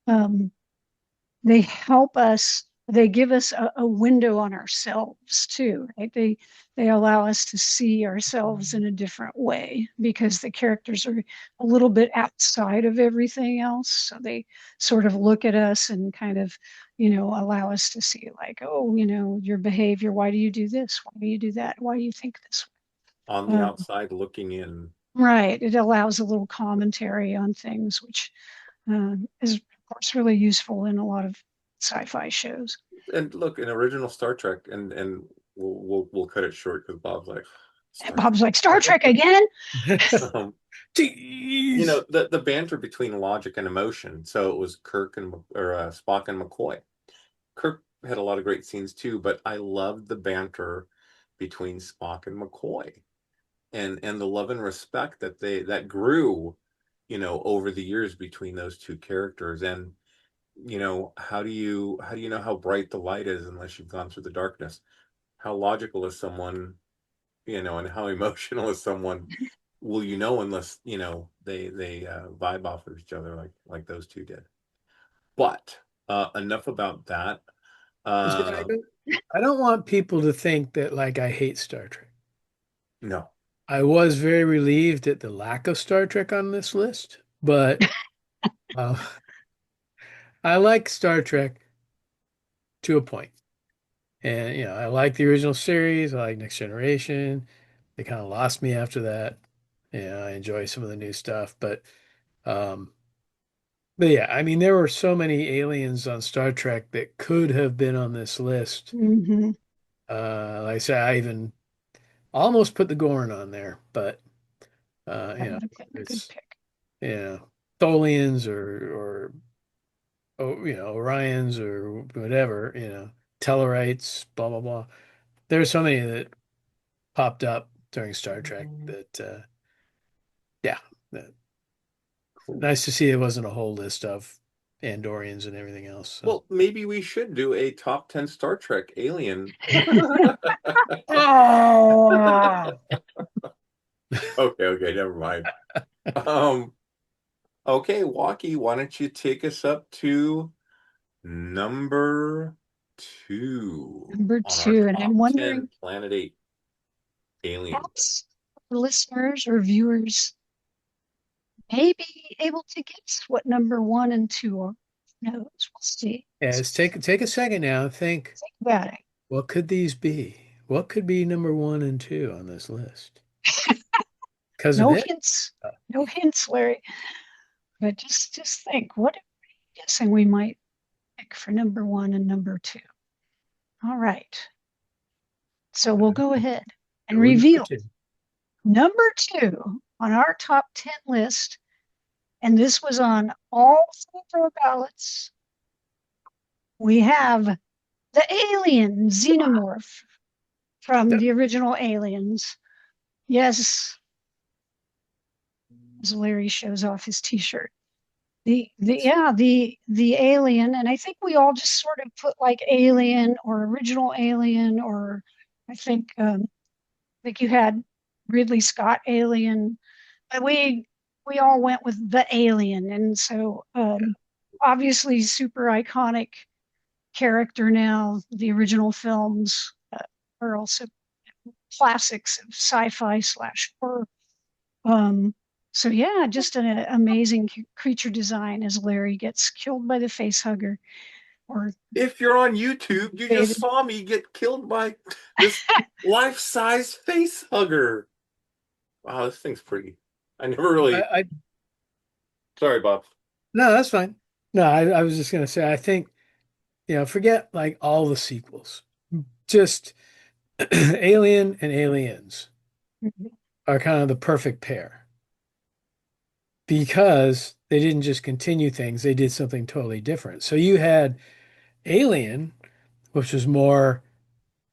um, they help us. They give us a window on ourselves too, right? They allow us to see ourselves in a different way because the characters are a little bit outside of everything else. So they sort of look at us and kind of, allow us to see like, oh, your behavior. Why do you do this? Why do you do that? Why do you think this On way? the outside looking in. Right. It allows a little commentary on things, which is, of course, really useful in a lot of sci-fi shows. And look, in original Star Trek, and we'll cut it short because Bob's like, Star Bob's like, Star Trek. Trek again? Jeez. The banter between logic and emotion. So it was Kirk or Spock and McCoy. Kirk had a lot of great scenes too, but I loved the banter between Spock and McCoy, and the love and respect that grew, over the years between those two characters. And how do you know how bright the light is unless you've gone through the darkness? How logical is someone, and how emotional is someone? Will unless they vibe off of each other like those two did. But enough about that. Yeah, I don't want people to think that like I hate Star Trek. No. I was very relieved at the lack of Star Trek on this list, but uh, I like Star Trek to a point. And I like the original series. I like Next Generation. they kind of lost me after that. Yeah, I enjoy some of the new stuff, um, but yeah, I mean, there were so many aliens on Star Trek that could have been on this list. Hmm. Like I said, I even almost put the Gorn on there, but That would have been a good it's pick. yeah, Tholians or Orions or whatever, Tellarites, blah blah blah. There's so many that popped up during Star Trek that yeah, that, Cool. nice to see it wasn't a whole list of Andorians and everything else. So. Well, maybe we should do a top 10 Star Trek alien. Oh! Okay, never mind. Um, okay, Walkie, why don't you take us up to number 2 Number on our 2, and top I'm 10 wondering, Planet 8 aliens? perhaps listeners or viewers may be able to guess what number 1 and 2 are. Who knows? We'll see. Yeah, let's take a second now and think, Think about it. what could these be? What could be number 1 and 2 on this list? Because of No it? hints. No hints, Larry. But just think, what are you guessing we might pick for number 1 and number 2? All right. So we'll go ahead and Number reveal two. number 2 on our top 10 list. And this was on all 4 ballots. We have the alien xenomorph from Yep. the original Aliens. Yes, as Larry shows off his T-shirt. The alien, and I think we all just sort of put like Alien or original Alien, or I think you had Ridley Scott Alien, but we all went with the Alien, and so obviously super iconic character now. The original films are also classics of sci-fi / horror. So yeah, just an amazing creature design as Larry gets killed by the face hugger. Or If you're on YouTube, you David. just saw me get killed by this life-size face hugger. Wow, this thing's pretty. I never really. Sorry, Bob. No, that's fine. No, I was just gonna say, I think, forget like all the sequels. Just Alien and Aliens are kind of the perfect pair because they didn't just continue things, they did something totally different. So you had Alien, which was more,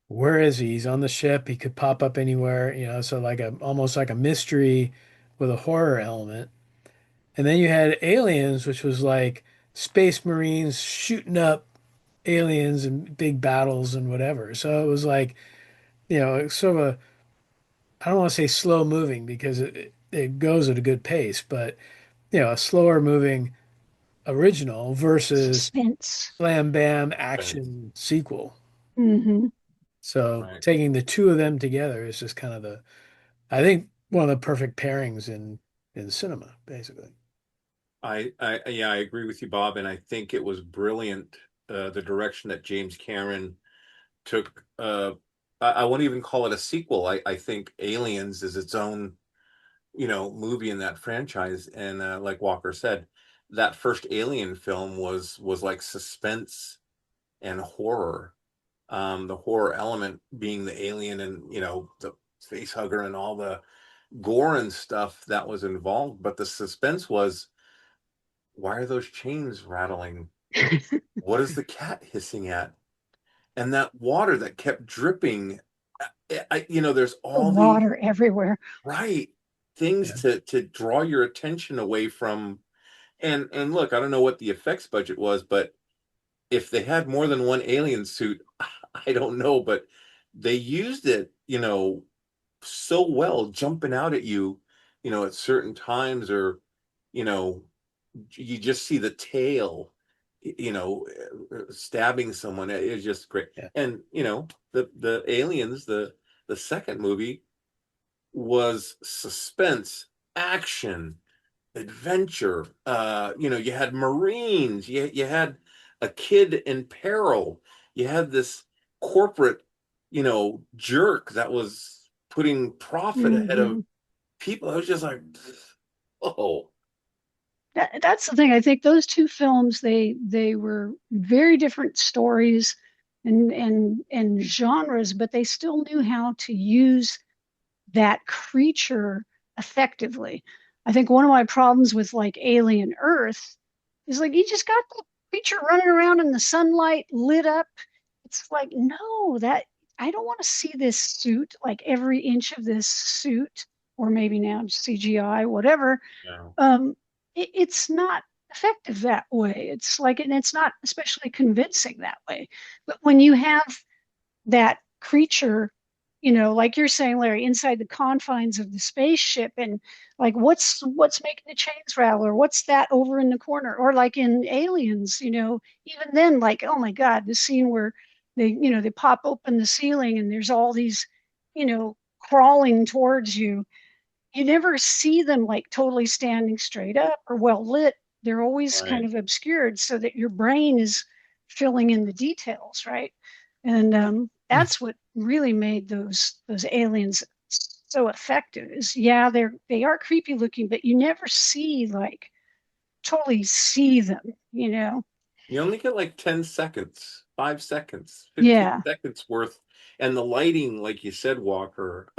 where is he? He's on the ship, he could pop up anywhere, so like almost like a mystery with a horror element. And then you had Aliens, which was like space marines shooting up aliens and big battles and whatever. So it was like, sort of a, I don't want to say slow moving because it goes at a good pace, but a slower moving original versus suspense. slam bam action sequel. Mm-hmm. So Right. taking the two of them together is just kind of I think one of the perfect pairings in cinema, basically. Yeah, I agree with you, Bob, and I think it was brilliant the direction that James Cameron took. I won't even call it a sequel. I think Aliens is its own, movie in that franchise, and like Walker said, that first Alien film was like suspense and horror. The horror element being the alien and the face hugger and all the gore and stuff that was involved, but the suspense was, why are those chains rattling? What is the cat hissing at? And that water that kept dripping. There's all the Water everywhere. right things to draw your attention away from. And look, I don't know what the effects budget was, but if they had more than one alien suit, I don't know, but they used it, so well, jumping out at you, at certain times, or you know, you just see the tail, stabbing someone. It's just great. Yeah. And the aliens, the second movie was suspense, action, adventure. You had Marines, you had a kid in peril, you had this corporate, jerk that was putting profit ahead of Mhm. people. I was just like, oh, That's the thing. I think those two films, they were very different stories and genres, but they still knew how to use that creature effectively. I think one of my problems with like Alien Earth is like you just got the creature running around in the sunlight lit up. It's like, no, that I don't want to see this suit, like every inch of this suit, or maybe now CGI, whatever. no. It's not effective that way. It's like, and it's not especially convincing that way. But when you have that creature, like you're saying, Larry, inside the confines of the spaceship, and like what's making the chains rattle, or what's that over in the corner, or like in Aliens, even then, like, oh my God, the scene where they pop open the ceiling and there's all these, crawling towards you. You never see them like totally standing straight up or well lit. They're always kind Right. of obscured so that your brain is filling in the details, right? And that's what really made those aliens so effective. Is yeah, they are creepy looking, but you never see like totally see them. You only get like 10 seconds, 5 seconds, 15 Yeah, seconds worth. And the lighting, like you said, Walker,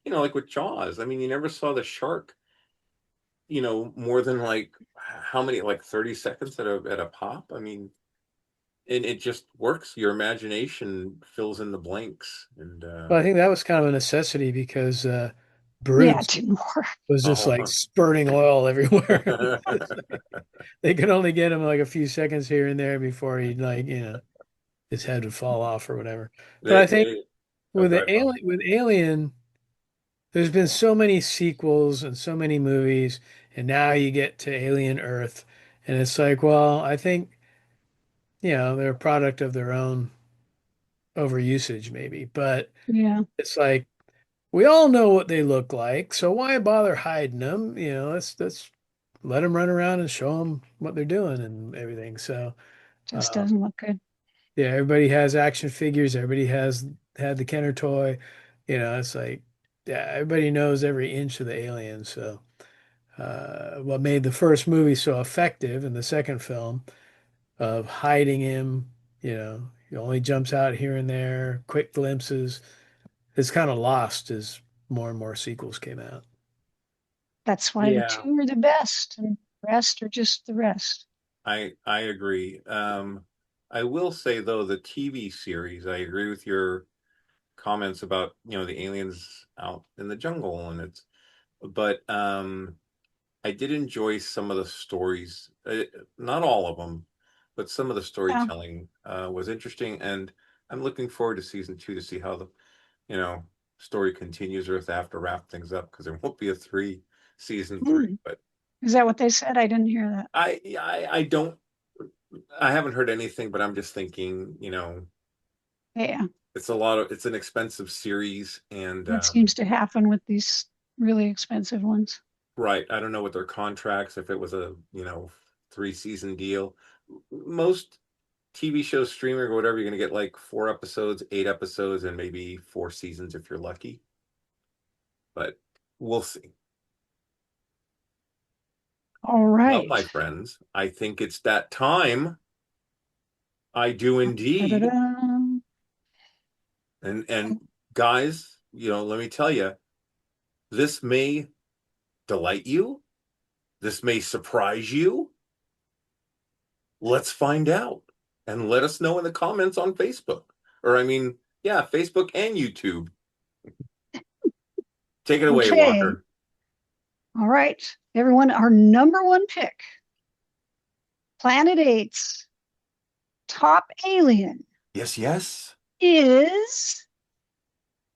like with Jaws, I mean, you never saw the shark, more than like how many, like 30 seconds at a pop. I mean, and it just works. Your imagination fills in the blanks. And Well, I think that was kind of a necessity because yeah, it Bruce didn't work. was just like oh. spurting oil everywhere. They could only get him like a few seconds here and there before he like, his head would fall off or whatever. But they I think they oh, with go ahead, Bob. Alien, there's been so many sequels and so many movies, and now you get to Alien Earth, and it's like, well, I think, they're a product of their own overusage maybe, but Yeah, it's like we all know what they look like, so why bother hiding them? Let's let them run around and show them what they're doing and everything. So, just uh, doesn't look good. yeah, everybody has action figures. Everybody has had the Kenner toy. It's like, yeah, everybody knows every inch of the alien. So, what made the first movie so effective in the second film of hiding him, he only jumps out here and there, quick glimpses, is kind of lost as more and more sequels came out. That's why the Yeah, two are the best, and the rest are just the rest. I agree. I will say though, the TV series, I agree with your comments about, the aliens out in the jungle, and but I did enjoy some of the stories, not all of them, but some of the Yeah. storytelling was interesting, and I'm looking forward to season 2 to see how the, you know, story continues, or if they have to wrap things up, because there won't be a season 3. Hmm. But Is that what they said? I didn't hear that. I don't, I haven't heard anything, but I'm just thinking, Yeah, it's an expensive series, and that seems to happen with these really expensive ones. right. I don't know what their contracts, if it was a, 3-season deal. Most TV shows, streaming or whatever, you're going to get like 4 episodes, 8 episodes, and maybe 4 seasons if you're lucky. But we'll see. All Well, right. my friends, I think it's that time. I do indeed. Da-da-da. And guys, let me tell you, this may delight you. This may surprise you. Let's find out, and let us know in the comments on Facebook. Or I mean, yeah, Facebook and YouTube. Take it away, Okay. Walker. All right. Everyone, our number one pick, Planet 8's top alien Yes, yes. is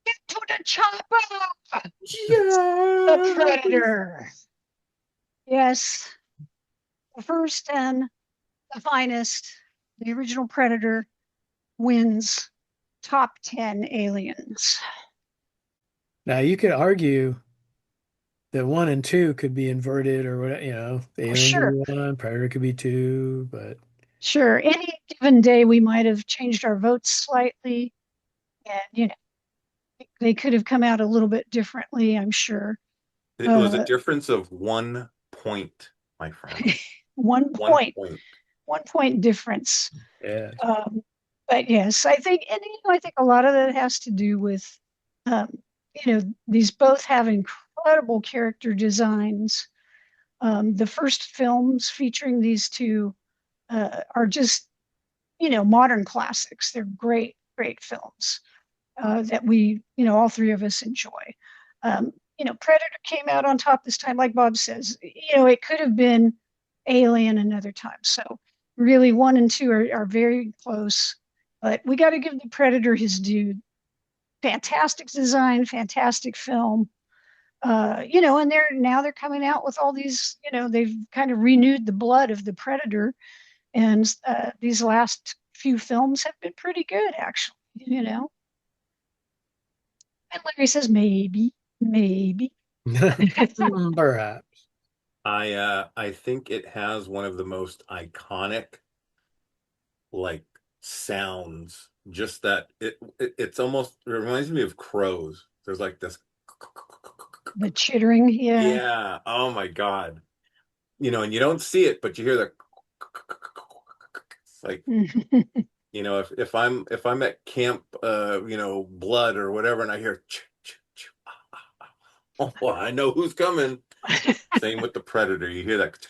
Into the Chopper, the Yeah. Predator. Yes, the first and the finest, the original Predator wins top 10 aliens. Now you could argue that 1 and 2 could be inverted or whatever, the Oh, alien could sure, be 1, Predator could be 2, but sure. Any given day, we might have changed our votes slightly, and they could have come out a little bit differently, I'm sure. It was a difference of 1 point, my friend. 1 1 point, point. 1 point difference. Yeah. But yes, I think, and I think a lot of that has to do with, these both have incredible character designs. The first films featuring these two are just, modern classics. They're great, great films that we, all three of us enjoy. Predator came out on top this time, like Bob says. It could have been Alien another time. So really, 1 and 2 are very close. But we got to give the Predator his due. Fantastic design, fantastic film. And they're coming out with all these. They've kind of renewed the blood of the Predator, and these last few films have been pretty good, actually. And Larry says maybe. Perhaps. I think it has one of the most iconic like sounds. Just that it's almost, it reminds me of crows. There's like this The chittering, yeah. Yeah. Oh my God. And you don't see it, but you hear the it's like if I'm at camp blood or whatever, and I hear oh, I know who's coming. Same with the Predator. You hear that.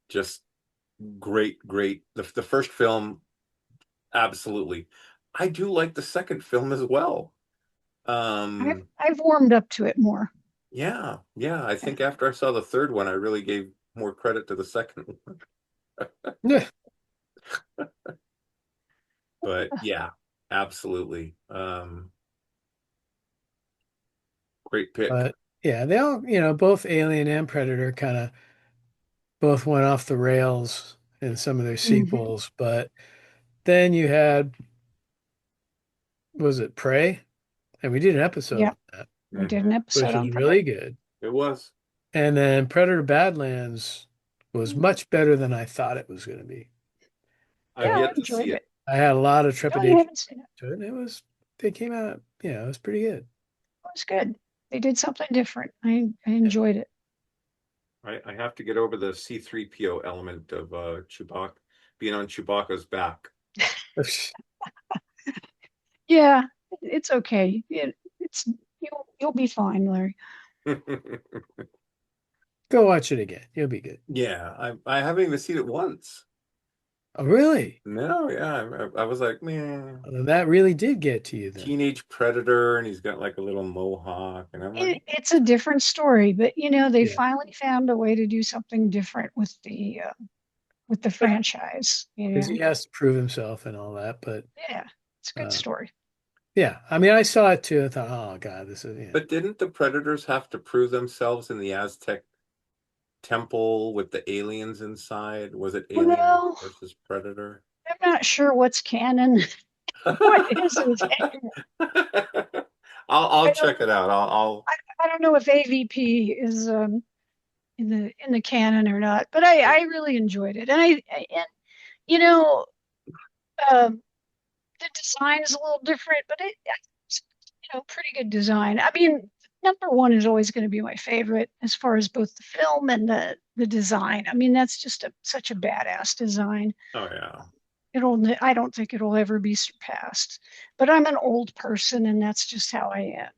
Just great. The first film, absolutely. I do like the second film as well. I've warmed up to it more. Yeah. I think after I saw the third one, I really gave more credit to the second one. Yeah. But yeah, absolutely. Great pick. But yeah, they all, both Alien and Predator kind of both went off the rails in some of their sequels. But then you had, was it Prey? And we did an episode Yeah. on that, We did an episode which on was Prey. really good. It was. And then Predator Badlands was much better than I thought it was going to be. I've yet to see it. I had a lot of No, you trepidation haven't seen it. to it. They came out, it was pretty good. It was good. They did something different. I enjoyed it. I have to get over the C-3PO element of Chewbacca being on Chewbacca's back. Yeah, it's okay. You'll be fine, Larry. Go watch it again. You'll be good. Yeah, I haven't even seen it once. Oh, really? No, yeah. I was like, man. Well, that really did get to you then. Teenage Predator, and he's got like a little mohawk, and I'm like, It's a different story, but they finally found a way to do something different with the franchise. Because he has to prove himself and all that, but yeah, it's a good story. Yeah, I mean, I saw it too. I thought, oh God, this is. But didn't the Predators have to prove themselves in the Aztec temple with the aliens inside? Was it Alien versus Predator? I'm not sure what's canon. What isn't canon? I'll check it out. I don't know if AVP is in the canon or not, but I really enjoyed it, and the design is a little different, but it's pretty good design. I mean, number 1 is always going to be my favorite as far as both the film and the design. I mean, that's just such a badass design. Oh yeah. I don't think it'll ever be surpassed. But I'm an old person, and that's just how I am.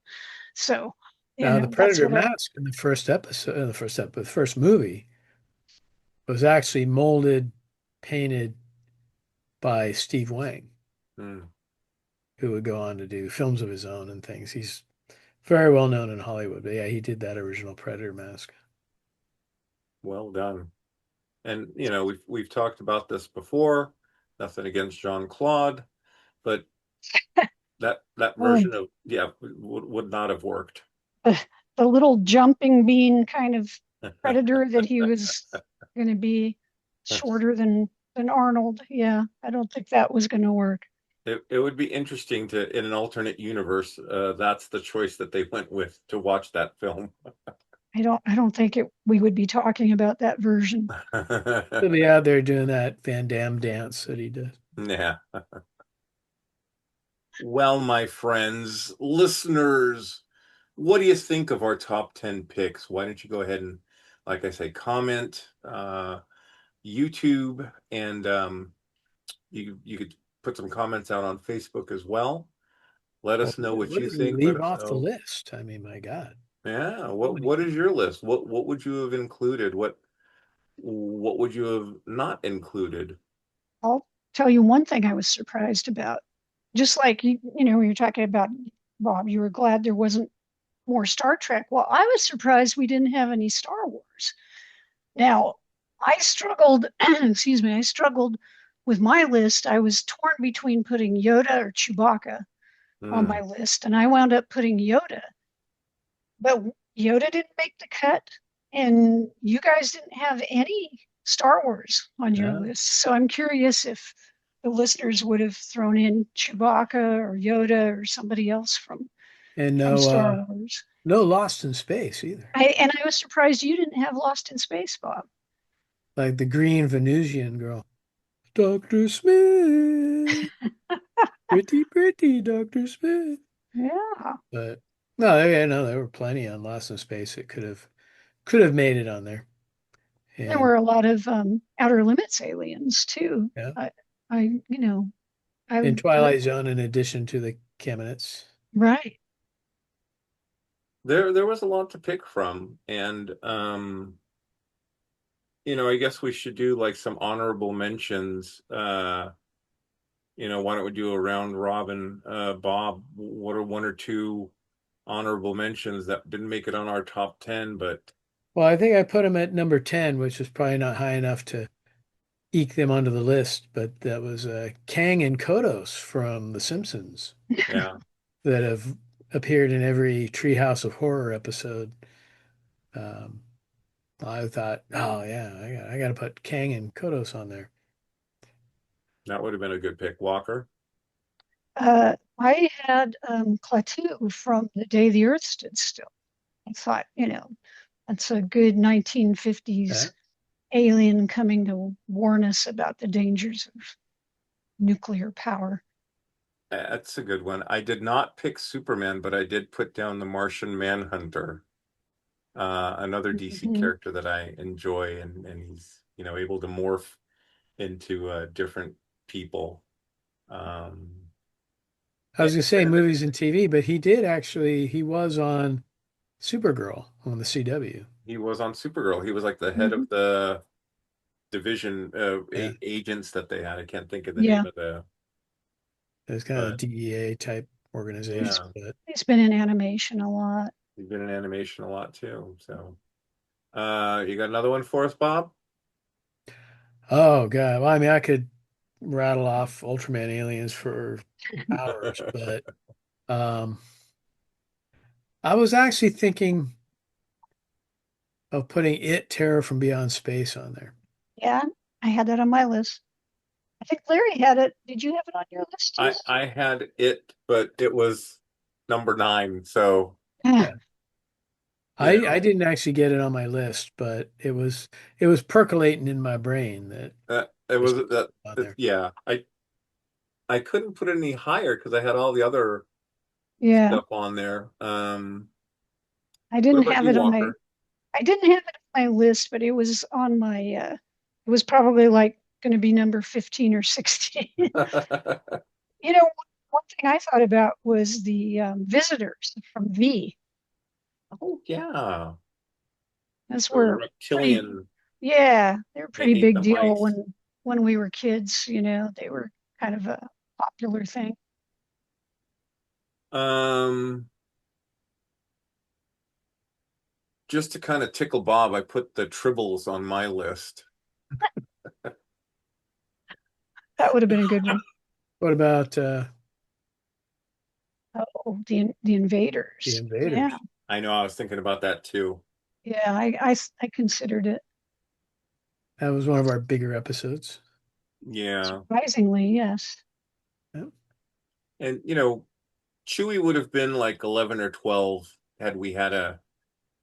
So now the Predator mask in the first episode, the first movie, was actually painted by Steve Wang, who would go on to do films of his own and things. He's very well known in Hollywood, but yeah, he did that original Predator mask. Well done. And we've talked about this before. Nothing against Jean-Claude, but that version of would not have worked. The little jumping bean kind of Predator that he was going to be shorter than Arnold. Yeah, I don't think that was going to work. It would be interesting to, in an alternate universe, that's the choice that they went with to watch that film. I don't think we would be talking about that version. He'll be out there doing that Van Damme dance that he does. Yeah. Well, my friends, listeners, what do you think of our top 10 picks? Why don't you go ahead and, like I say, comment, YouTube, and you could put some comments out on Facebook as well. Let Well, us know what what you did we think. Let leave us off the know. list? I mean, my God. Yeah, So many. what is your list? What would you have included? What would you have not included? I'll tell you one thing I was surprised about. Just like you know, when you're talking about Bob, you were glad there wasn't more Star Trek. Well, I was surprised we didn't have any Star Wars. Now, I struggled, excuse me, I struggled with my list. I was torn between putting Yoda or Chewbacca on Hmm. my list, and I wound up putting Yoda. But Yoda didn't make the cut, and you guys didn't have any Star Wars on your Yeah. list. So I'm curious if the listeners would have thrown in Chewbacca or Yoda or somebody else And from Star Wars. no Lost in Space either. I was surprised you didn't have Lost in Space, Bob. Like the green Venusian girl. Dr. Smith. Pretty, pretty Dr. Smith. Yeah. But no, there were plenty on Lost in Space that could have made it on there. There And were a lot of Outer Limits aliens too. yeah. I you know, I In Twilight Zone in addition to the Kamenites. right. There was a lot to pick from, and I guess we should do like some honorable mentions. Why don't we do a round robin? Bob, what are one or two honorable mentions that didn't make it on our top 10, but Well, I think I put them at number 10, which was probably not high enough to eke them onto the list, but that was Kang and Kodos from The Simpsons yeah, that have appeared in every Treehouse of Horror episode. Um, I thought, oh yeah, I got to put Kang and Kodos on there. that would have been a good pick. Walker. I had Klaatu from The Day the Earth Stood Still. I thought, that's a good Yeah. 1950s alien coming to warn us about the dangers of nuclear power. That's a good one. I did not pick Superman, but I did put down the Martian Manhunter, another DC Mhm. character that I enjoy, and he's able to morph into different people. Um, I was and gonna say movies and TV, but he was on Supergirl on the CW. he was on Supergirl. He was like the head of Mhm. the division Yeah. agents that they had. I can't think of the Yeah, name of the, It was kind of a but DEA type he's organization, yeah, but he's been in animation a lot. he's been in animation a lot too. So, you got another one for us, Bob? oh God. Well, I mean, I could rattle off Ultraman aliens for hours, but um, I was actually thinking of putting Terror from Beyond Space on there. Yeah, I had that on my list. I think Larry had it. Did you have it on your list too? I had it, but it was number 9. So, Yeah. Yeah. you I know, didn't actually get it on my list, but it was percolating in my brain that it this was was that, on there. yeah, I couldn't put it any higher because I had all the other Yeah, stuff on there. I What didn't about have you, it on my Walker? I didn't have it on my list, but it was on my it was probably like going to be number 15 or 16. You know, one thing I thought about was the visitors from V. Oh yeah, Those the were pretty, reptilian. yeah, they were a They pretty ate big the deal mice. when we were kids, they were kind of a popular thing. Um, just to kind of tickle Bob, I put the Tribbles on my list. That would have been a good one. What about Oh, the the invaders. Yeah. Invaders? I know I was thinking about that too. Yeah, I considered it. That was one of our bigger episodes. Yeah, Surprisingly, yes. Yeah. and Chewie would have been like 11 or 12 had we had a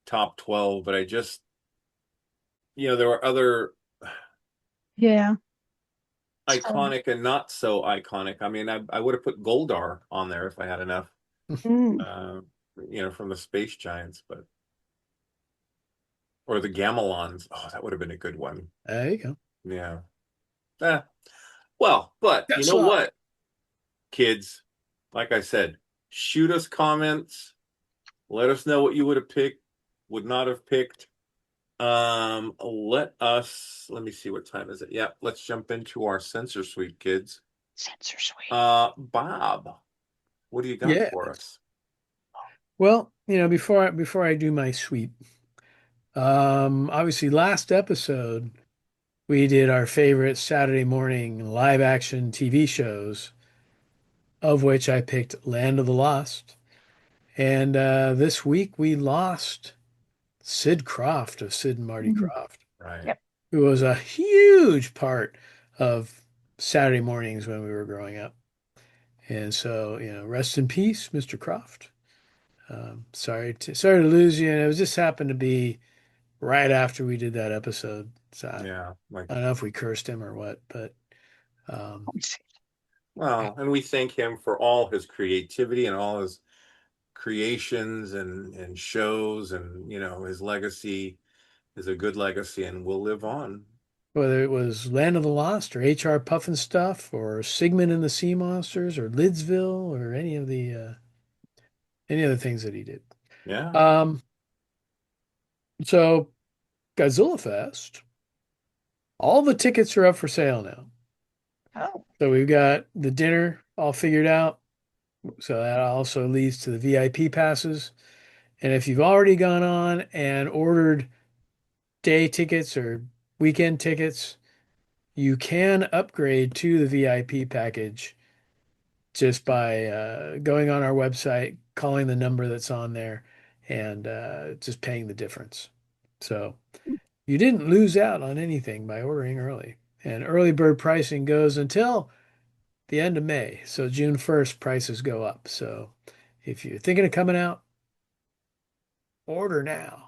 top 12, but I just, there were other Yeah. iconic and not so iconic. I mean, I would have put Goldar on there if I had enough, Mm. uh, from the Space Giants, but or the Gamelons. Oh, that would have been a good one. There you go. Yeah. Eh. Well, but you That's know all. what, kids? Like I said, shoot us comments. Let us know what you would have picked, would not have picked. Let me see, what time is it? Yeah, let's jump into our sensor suite, kids. Sensor suite. Bob, what do you got Yeah. for us? Well, before I do my sweep, obviously last episode we did our favorite Saturday morning live action TV shows, of which I picked Land of the Lost. And this week we lost Sid Croft of Sid and Marty Mm. Croft, Right. Yep. who was a huge part of Saturday mornings when we were growing up. And so, rest in peace, Mr. Croft. Sorry to lose you. And it was just happened to be right after we did that episode. So Yeah, I don't know if we cursed him or what, but um, well, and we thank him for all his creativity and all his creations and shows, and his legacy is a good legacy and will live on. whether it was Land of the Lost or H.R. Puffin stuff or Sigmund and the Sea Monsters or Liddsville or any other things that he did. Yeah. So Godzillafest, all the tickets are up for sale now. Oh. So we've got the dinner all figured out. So that also leads to the VIP passes. And if you've already gone on and ordered day tickets or weekend tickets, you can upgrade to the VIP package just by going on our website, calling the number that's on there, and just paying the difference. So you didn't lose out on anything by ordering early. And early bird pricing goes until the end of May. So June 1st, prices go up. So if you're thinking of coming out, order now.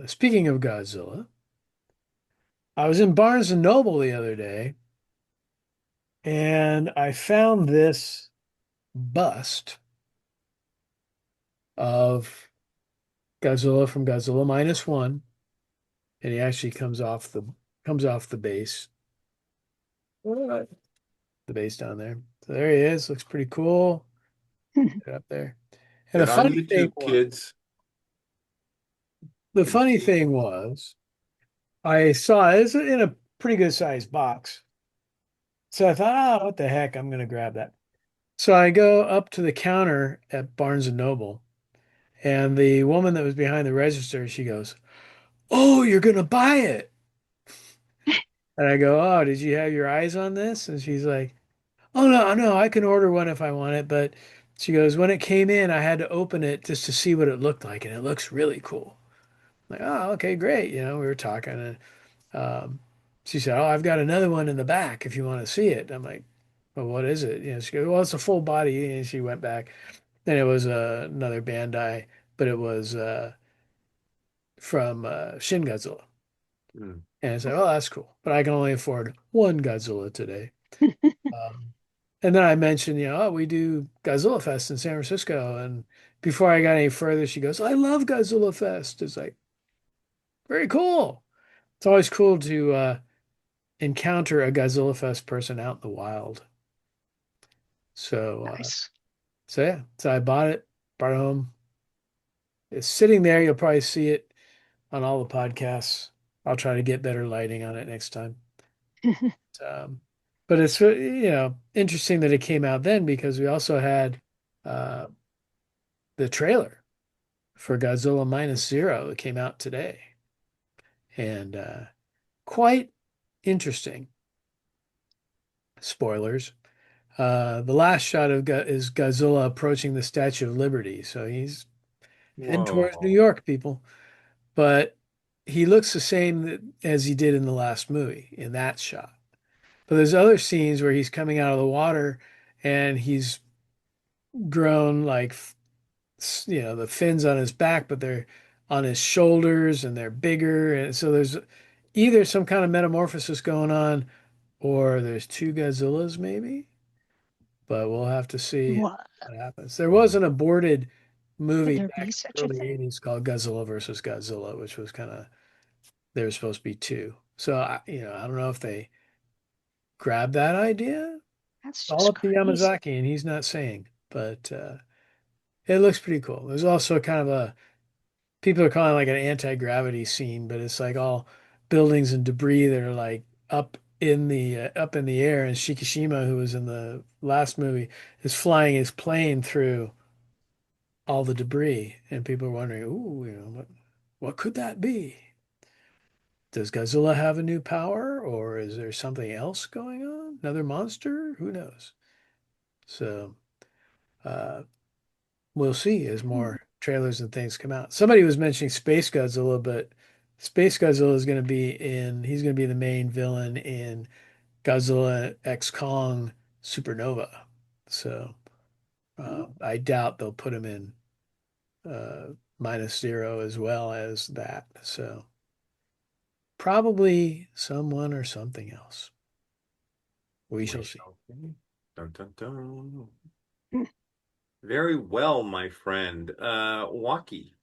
Speaking of Godzilla, I was in Barnes and Noble the other day and I found this bust of Godzilla from Godzilla minus one, and he actually comes off the base. The base down there. So there he is. Looks pretty cool. Up there. And Get on YouTube, kids. The funny thing was, I saw it in a pretty good sized box. So I thought, oh, what the heck? I'm going to grab that. So I go up to the counter at Barnes and Noble, and the woman that was behind the register, she goes, "Oh, you're going to buy it." And I go, "Oh, did you have your eyes on this?" And she's like, "Oh, no, no, I can order one if I want it." But she goes, "When it came in, I had to open it just to see what it looked like, and it looks really cool." I'm like, "Oh, okay, great." We were talking, and she said, "Oh, I've got another one in the back if you want to see it." I'm like, "Well, what is it?" She goes, "Well, it's a full body." And she went back, and it was another Bandai, but it was from Shin Godzilla. Mm. And I said, "Oh, that's cool, but I can only afford one Godzilla today." And then I mentioned, oh, we do Godzillafest in San Francisco. And before I got any further, she goes, "I love Godzillafest." It's like, very cool. It's always cool to encounter a Godzillafest person out in the wild. So, Nice. so I bought it, brought it home. It's sitting there. You'll probably see it on all the podcasts. I'll try to get better lighting on it next time. Um, but it's interesting that it came out then, because we also had the trailer for Godzilla Minus Zero that came out today, and quite interesting. Spoilers. The last shot is Godzilla approaching the Statue of Liberty, so he's heading towards New Whoa. York, people. But he looks the same as he did in the last movie in that shot. But there's other scenes where he's coming out of the water and he's grown like, the fins on his back, but they're on his shoulders and they're bigger. And so there's either some kind of metamorphosis going on, or there's two Godzillas maybe, but we'll have to see What? what happens. There was an aborted Could movie there back be in such the a early thing? 80s called Godzilla versus Godzilla, which was kind of, there was supposed to be two. So I don't know if they grabbed that idea. That's All just up to crazy. Yamazaki, and he's not saying, but it looks pretty cool. There's also kind of a, people are calling it like an anti-gravity scene, but it's like all buildings and debris that are like up in the air. And Shikishima, who was in the last movie, is flying his plane through all the debris, and people are wondering, ooh, what could that be? Does Godzilla have a new power, or is there something else going on? Another monster? Who knows? So uh, we'll see as Hmm. more trailers and things come out. Somebody was mentioning Space Godzilla, but Space Godzilla is going to be he's going to be the main villain in Godzilla X Kong Supernova. So I doubt they'll put him in uh, -0 as well as that. So probably someone or something else. We shall see. Dun, dun, dun. Hmm. Very well, my friend. Waki.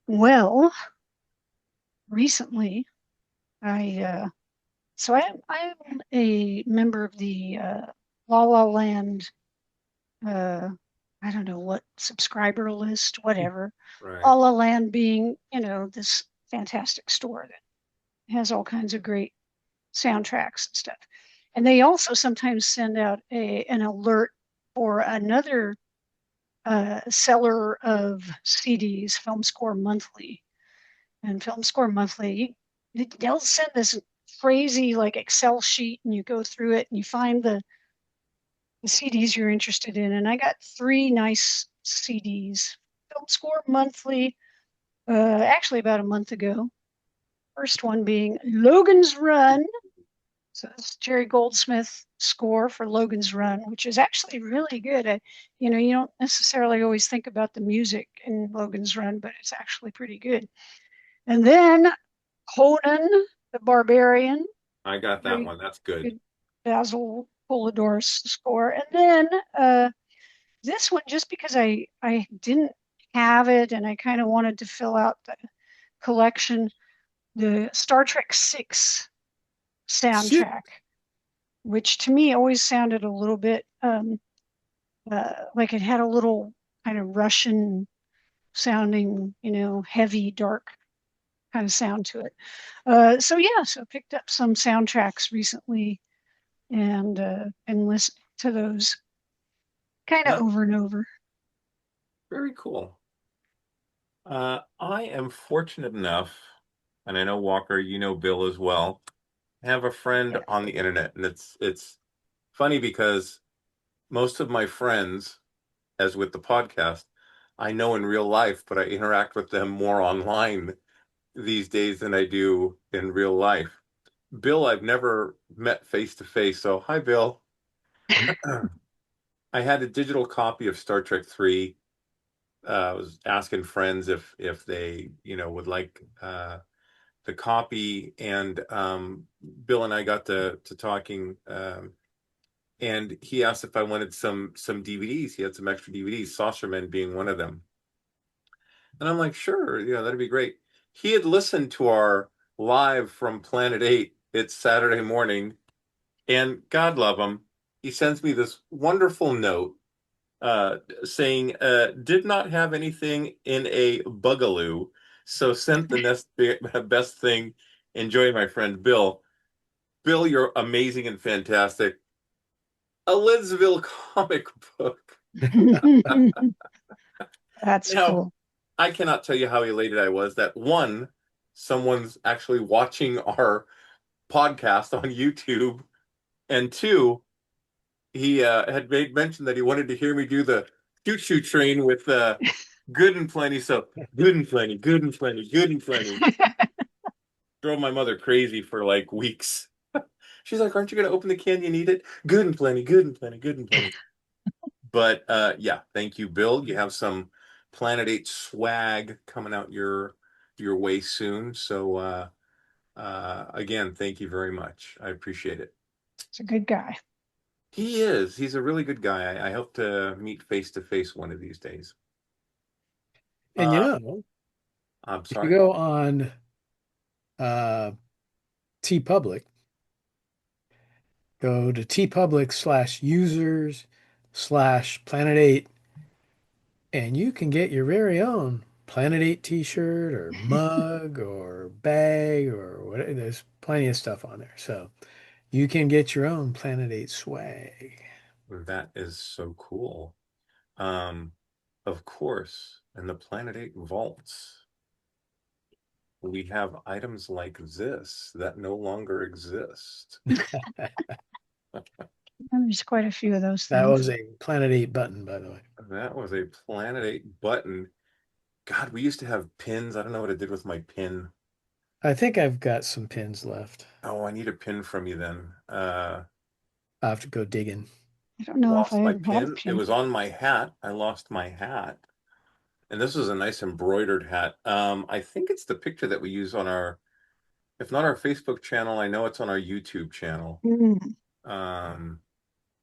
Well, recently I'm a member of the La La Land I don't know what subscriber list, whatever. Right. La La Land being, this fantastic store that has all kinds of great soundtracks and stuff. And they also sometimes send out an alert for another seller of CDs, Film Score Monthly. And Film Score Monthly, they'll send this crazy like Excel sheet, and you go through it and you find the CDs you're interested in. And I got three nice CDs. Film Score Monthly, actually about a month ago. First one being Logan's Run. So it's Jerry Goldsmith score for Logan's Run, which is actually really good. You don't necessarily always think about the music in Logan's Run, but it's actually pretty good. And then Conan the Barbarian, I got that very one. That's good. good Basil Polidor's score. And then this one, just because I didn't have it and I kind of wanted to fill out the collection, the Star Trek 6 Shit. soundtrack, which to me always sounded a little bit like it had a little kind of Russian sounding, heavy, dark kind of sound to it. So picked up some soundtracks recently and listened to those kind of That over and over. very cool. I am fortunate enough, and I know Walker, you know Bill as well. I have a friend Yeah. on the internet, and it's funny because most of my friends, as with the podcast, I know in real life, but I interact with them more online these days than I do in real life. Bill, I've never met face to face, so hi, Bill. I had a digital copy of Star Trek 3. I was asking friends if they, would like the copy, and Bill and I got to talking, and he asked if I wanted some DVDs. He had some extra DVDs, Saucerman being one of them. And I'm like, sure, yeah, that'd be great. He had listened to our live from Planet 8. It's Saturday morning, and God love him, he sends me this wonderful note saying, did not have anything in a bugaloo, so sent the next best thing. Enjoy, my friend Bill. Bill, you're amazing and fantastic. A Liddsville comic book. That's Now, cool. I cannot tell you how elated I was that one, someone's actually watching our podcast on YouTube, and two, he had made mention that he wanted to hear me do the choo-choo train with good and plenty. So good and plenty, good and plenty, good and plenty. Drove my mother crazy for like weeks. She's like, "Aren't you going to open the can? You need it. Good and plenty, good and plenty, good and plenty." But yeah, thank you, Bill. You have some Planet 8 swag coming out your way soon. So Again, thank you very much. I appreciate it. He's a good guy. He is. He's a really good guy. I hope to meet face to face one of these days. And I'm if you sorry. go on TeePublic, go to tpublic/users/Planet 8, and you can get your very own Planet 8 t-shirt or mug or bag or whatever. There's plenty of stuff on there. So you can get your own Planet 8 swag. That is so cool. Um, of course, in the Planet 8 vaults, we have items like this that no longer exist. There's quite a few of those That things. was a Planet 8 button, by the way. That was a Planet 8 button. God, we used to have pins. I don't know what I did with my pin. I think I've got some pins left. Oh, I need a pin from you then. I'll have to go digging. I don't know if Lost I my ever had a pin. It pin. was on my hat. I lost my hat. And this was a nice embroidered hat. I think it's the picture that we use on our, if not our Facebook channel, I know it's on our YouTube channel. Mm. Um,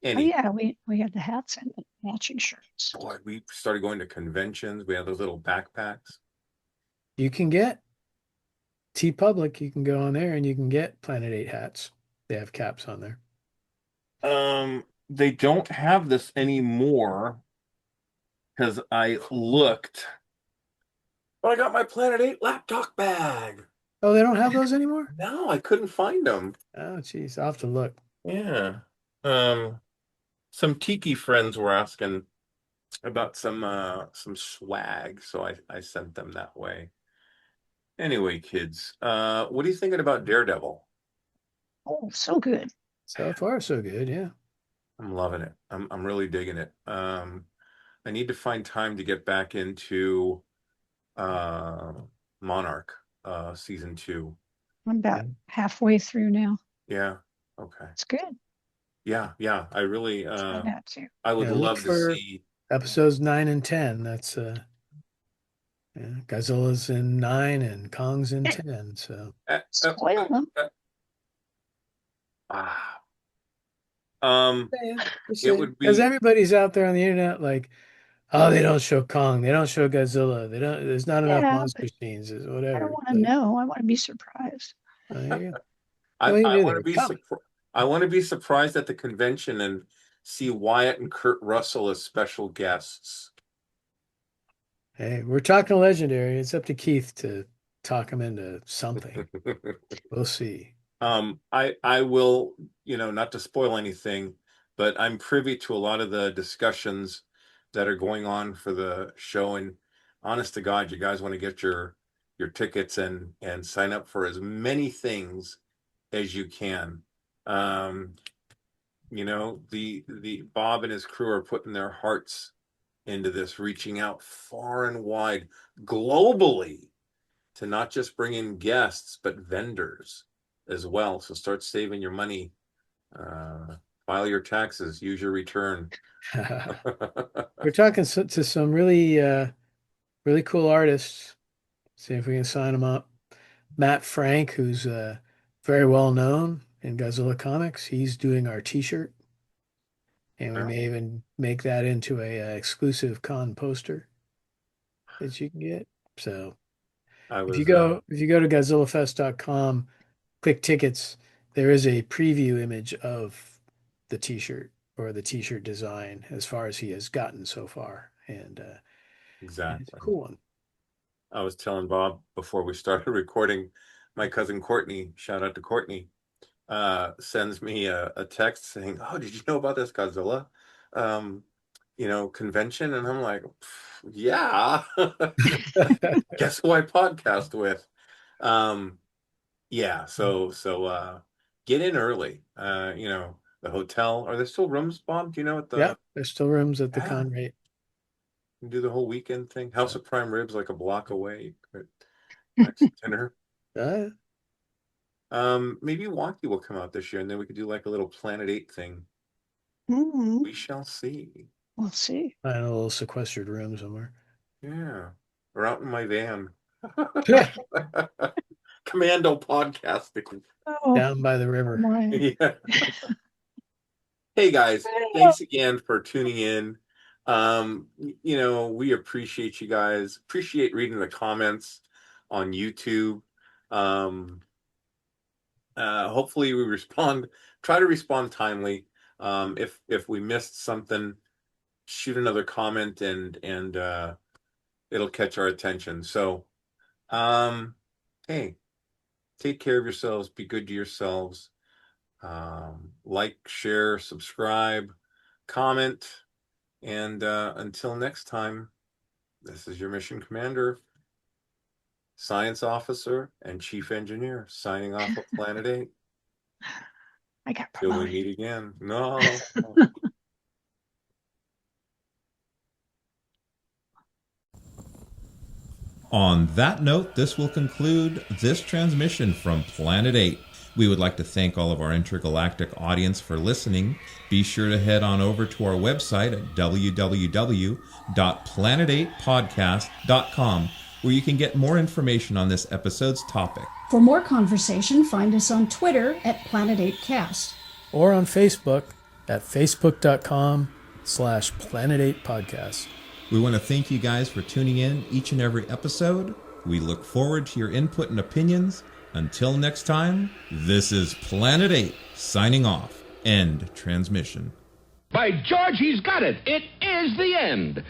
Oh any yeah, we had the hats and the matching shirts. boy, we started going to conventions. We had those little backpacks. You can get TeePublic. You can go on there and you can get Planet 8 hats. They have caps on there. They don't have this anymore because I looked, but I got my Planet 8 laptop bag. Oh, they don't have those anymore? No, I couldn't find them. Oh, geez. I'll have to look. Yeah. Some tiki friends were asking about some swag, so I sent them that way. Anyway, kids, what are you thinking about Daredevil? Oh, so good. So far, so good. Yeah. I'm loving it. I'm really digging it. I need to find time to get back into Monarch season 2. I'm about halfway through now. Yeah. Okay. It's good. Yeah. I really Try that too. I would Yeah, look love to for see episodes 9 and 10. That's yeah, Godzilla's in 9 and Kong's in 10. So Spoil them. ah. Just It saying. would Because be everybody's out there on the internet like, oh, they don't show Kong, they don't show Godzilla, they don't. There's not enough Yeah, monster but scenes, is I whatever. don't want to Like, know. I want to be surprised. there you go. I, Well, you I do. want to They're be coming. I want to be surprised at the convention and see Wyatt and Kurt Russell as special guests. Hey, we're talking legendary. It's up to Keith to talk him into something. We'll see. I will, not to spoil anything, but I'm privy to a lot of the discussions that are going on for the show. And honest to God, you guys want to get your tickets and sign up for as many things as you can. The Bob and his crew are putting their hearts into this, reaching out far and wide globally to not just bring in guests, but vendors as well. So start saving your money. File your taxes, use your return. We're talking to some really, really cool artists. See if we can sign them up. Matt Frank, who's very well known in Godzilla comics, he's doing our T-shirt, and we may even make that into a exclusive con poster that you can get. So if you go to Godzillafest.com, click tickets, there is a preview image of the T-shirt or the T-shirt design as far as he has gotten so far, and it's a exactly. cool one. I was telling Bob before we started recording, my cousin Courtney, shout out to Courtney, sends me a text saying, "Oh, did you know about this Godzilla, convention?" And I'm like, "Yeah." Guess who I podcast with? Yeah. So get in early. The hotel. Are there still rooms, Bob? Do you know at the? Yeah, there's still rooms at the Yeah. con rate. Do the whole weekend thing. House of Prime Ribs, like a block away. Nice dinner. Maybe Wonky will come out this year, and then we could do like a little Planet 8 thing. Mm-hmm. We shall see. We'll see. Find a little sequestered room somewhere. Yeah, or out in my van. Commando podcasting. Oh, Down by the river. my. Yeah. Hey guys, thanks again for tuning in. We appreciate you guys. Appreciate reading the comments on YouTube. Hopefully we try to respond timely. If we missed something, shoot another comment and it'll catch our attention. So, hey, take care of yourselves. Be good to yourselves. Like, share, subscribe, comment, and until next time, this is your mission commander, science officer, and chief engineer signing off of Planet 8. I got Till we promoted. meet again. No. On that note, this will conclude this transmission from Planet 8. We would like to thank all of our intergalactic audience for listening. Be sure to head on over to our website at www.planet8podcast.com, where you can get more information on this episode's topic. For more conversation, find us on Twitter at Planet8Cast. Or on Facebook at facebook.com/Planet8Podcast. We want to thank you guys for tuning in each and every episode. We look forward to your input and opinions. Until next time, this is Planet 8 signing off. End transmission. By George, he's got it. It is the end.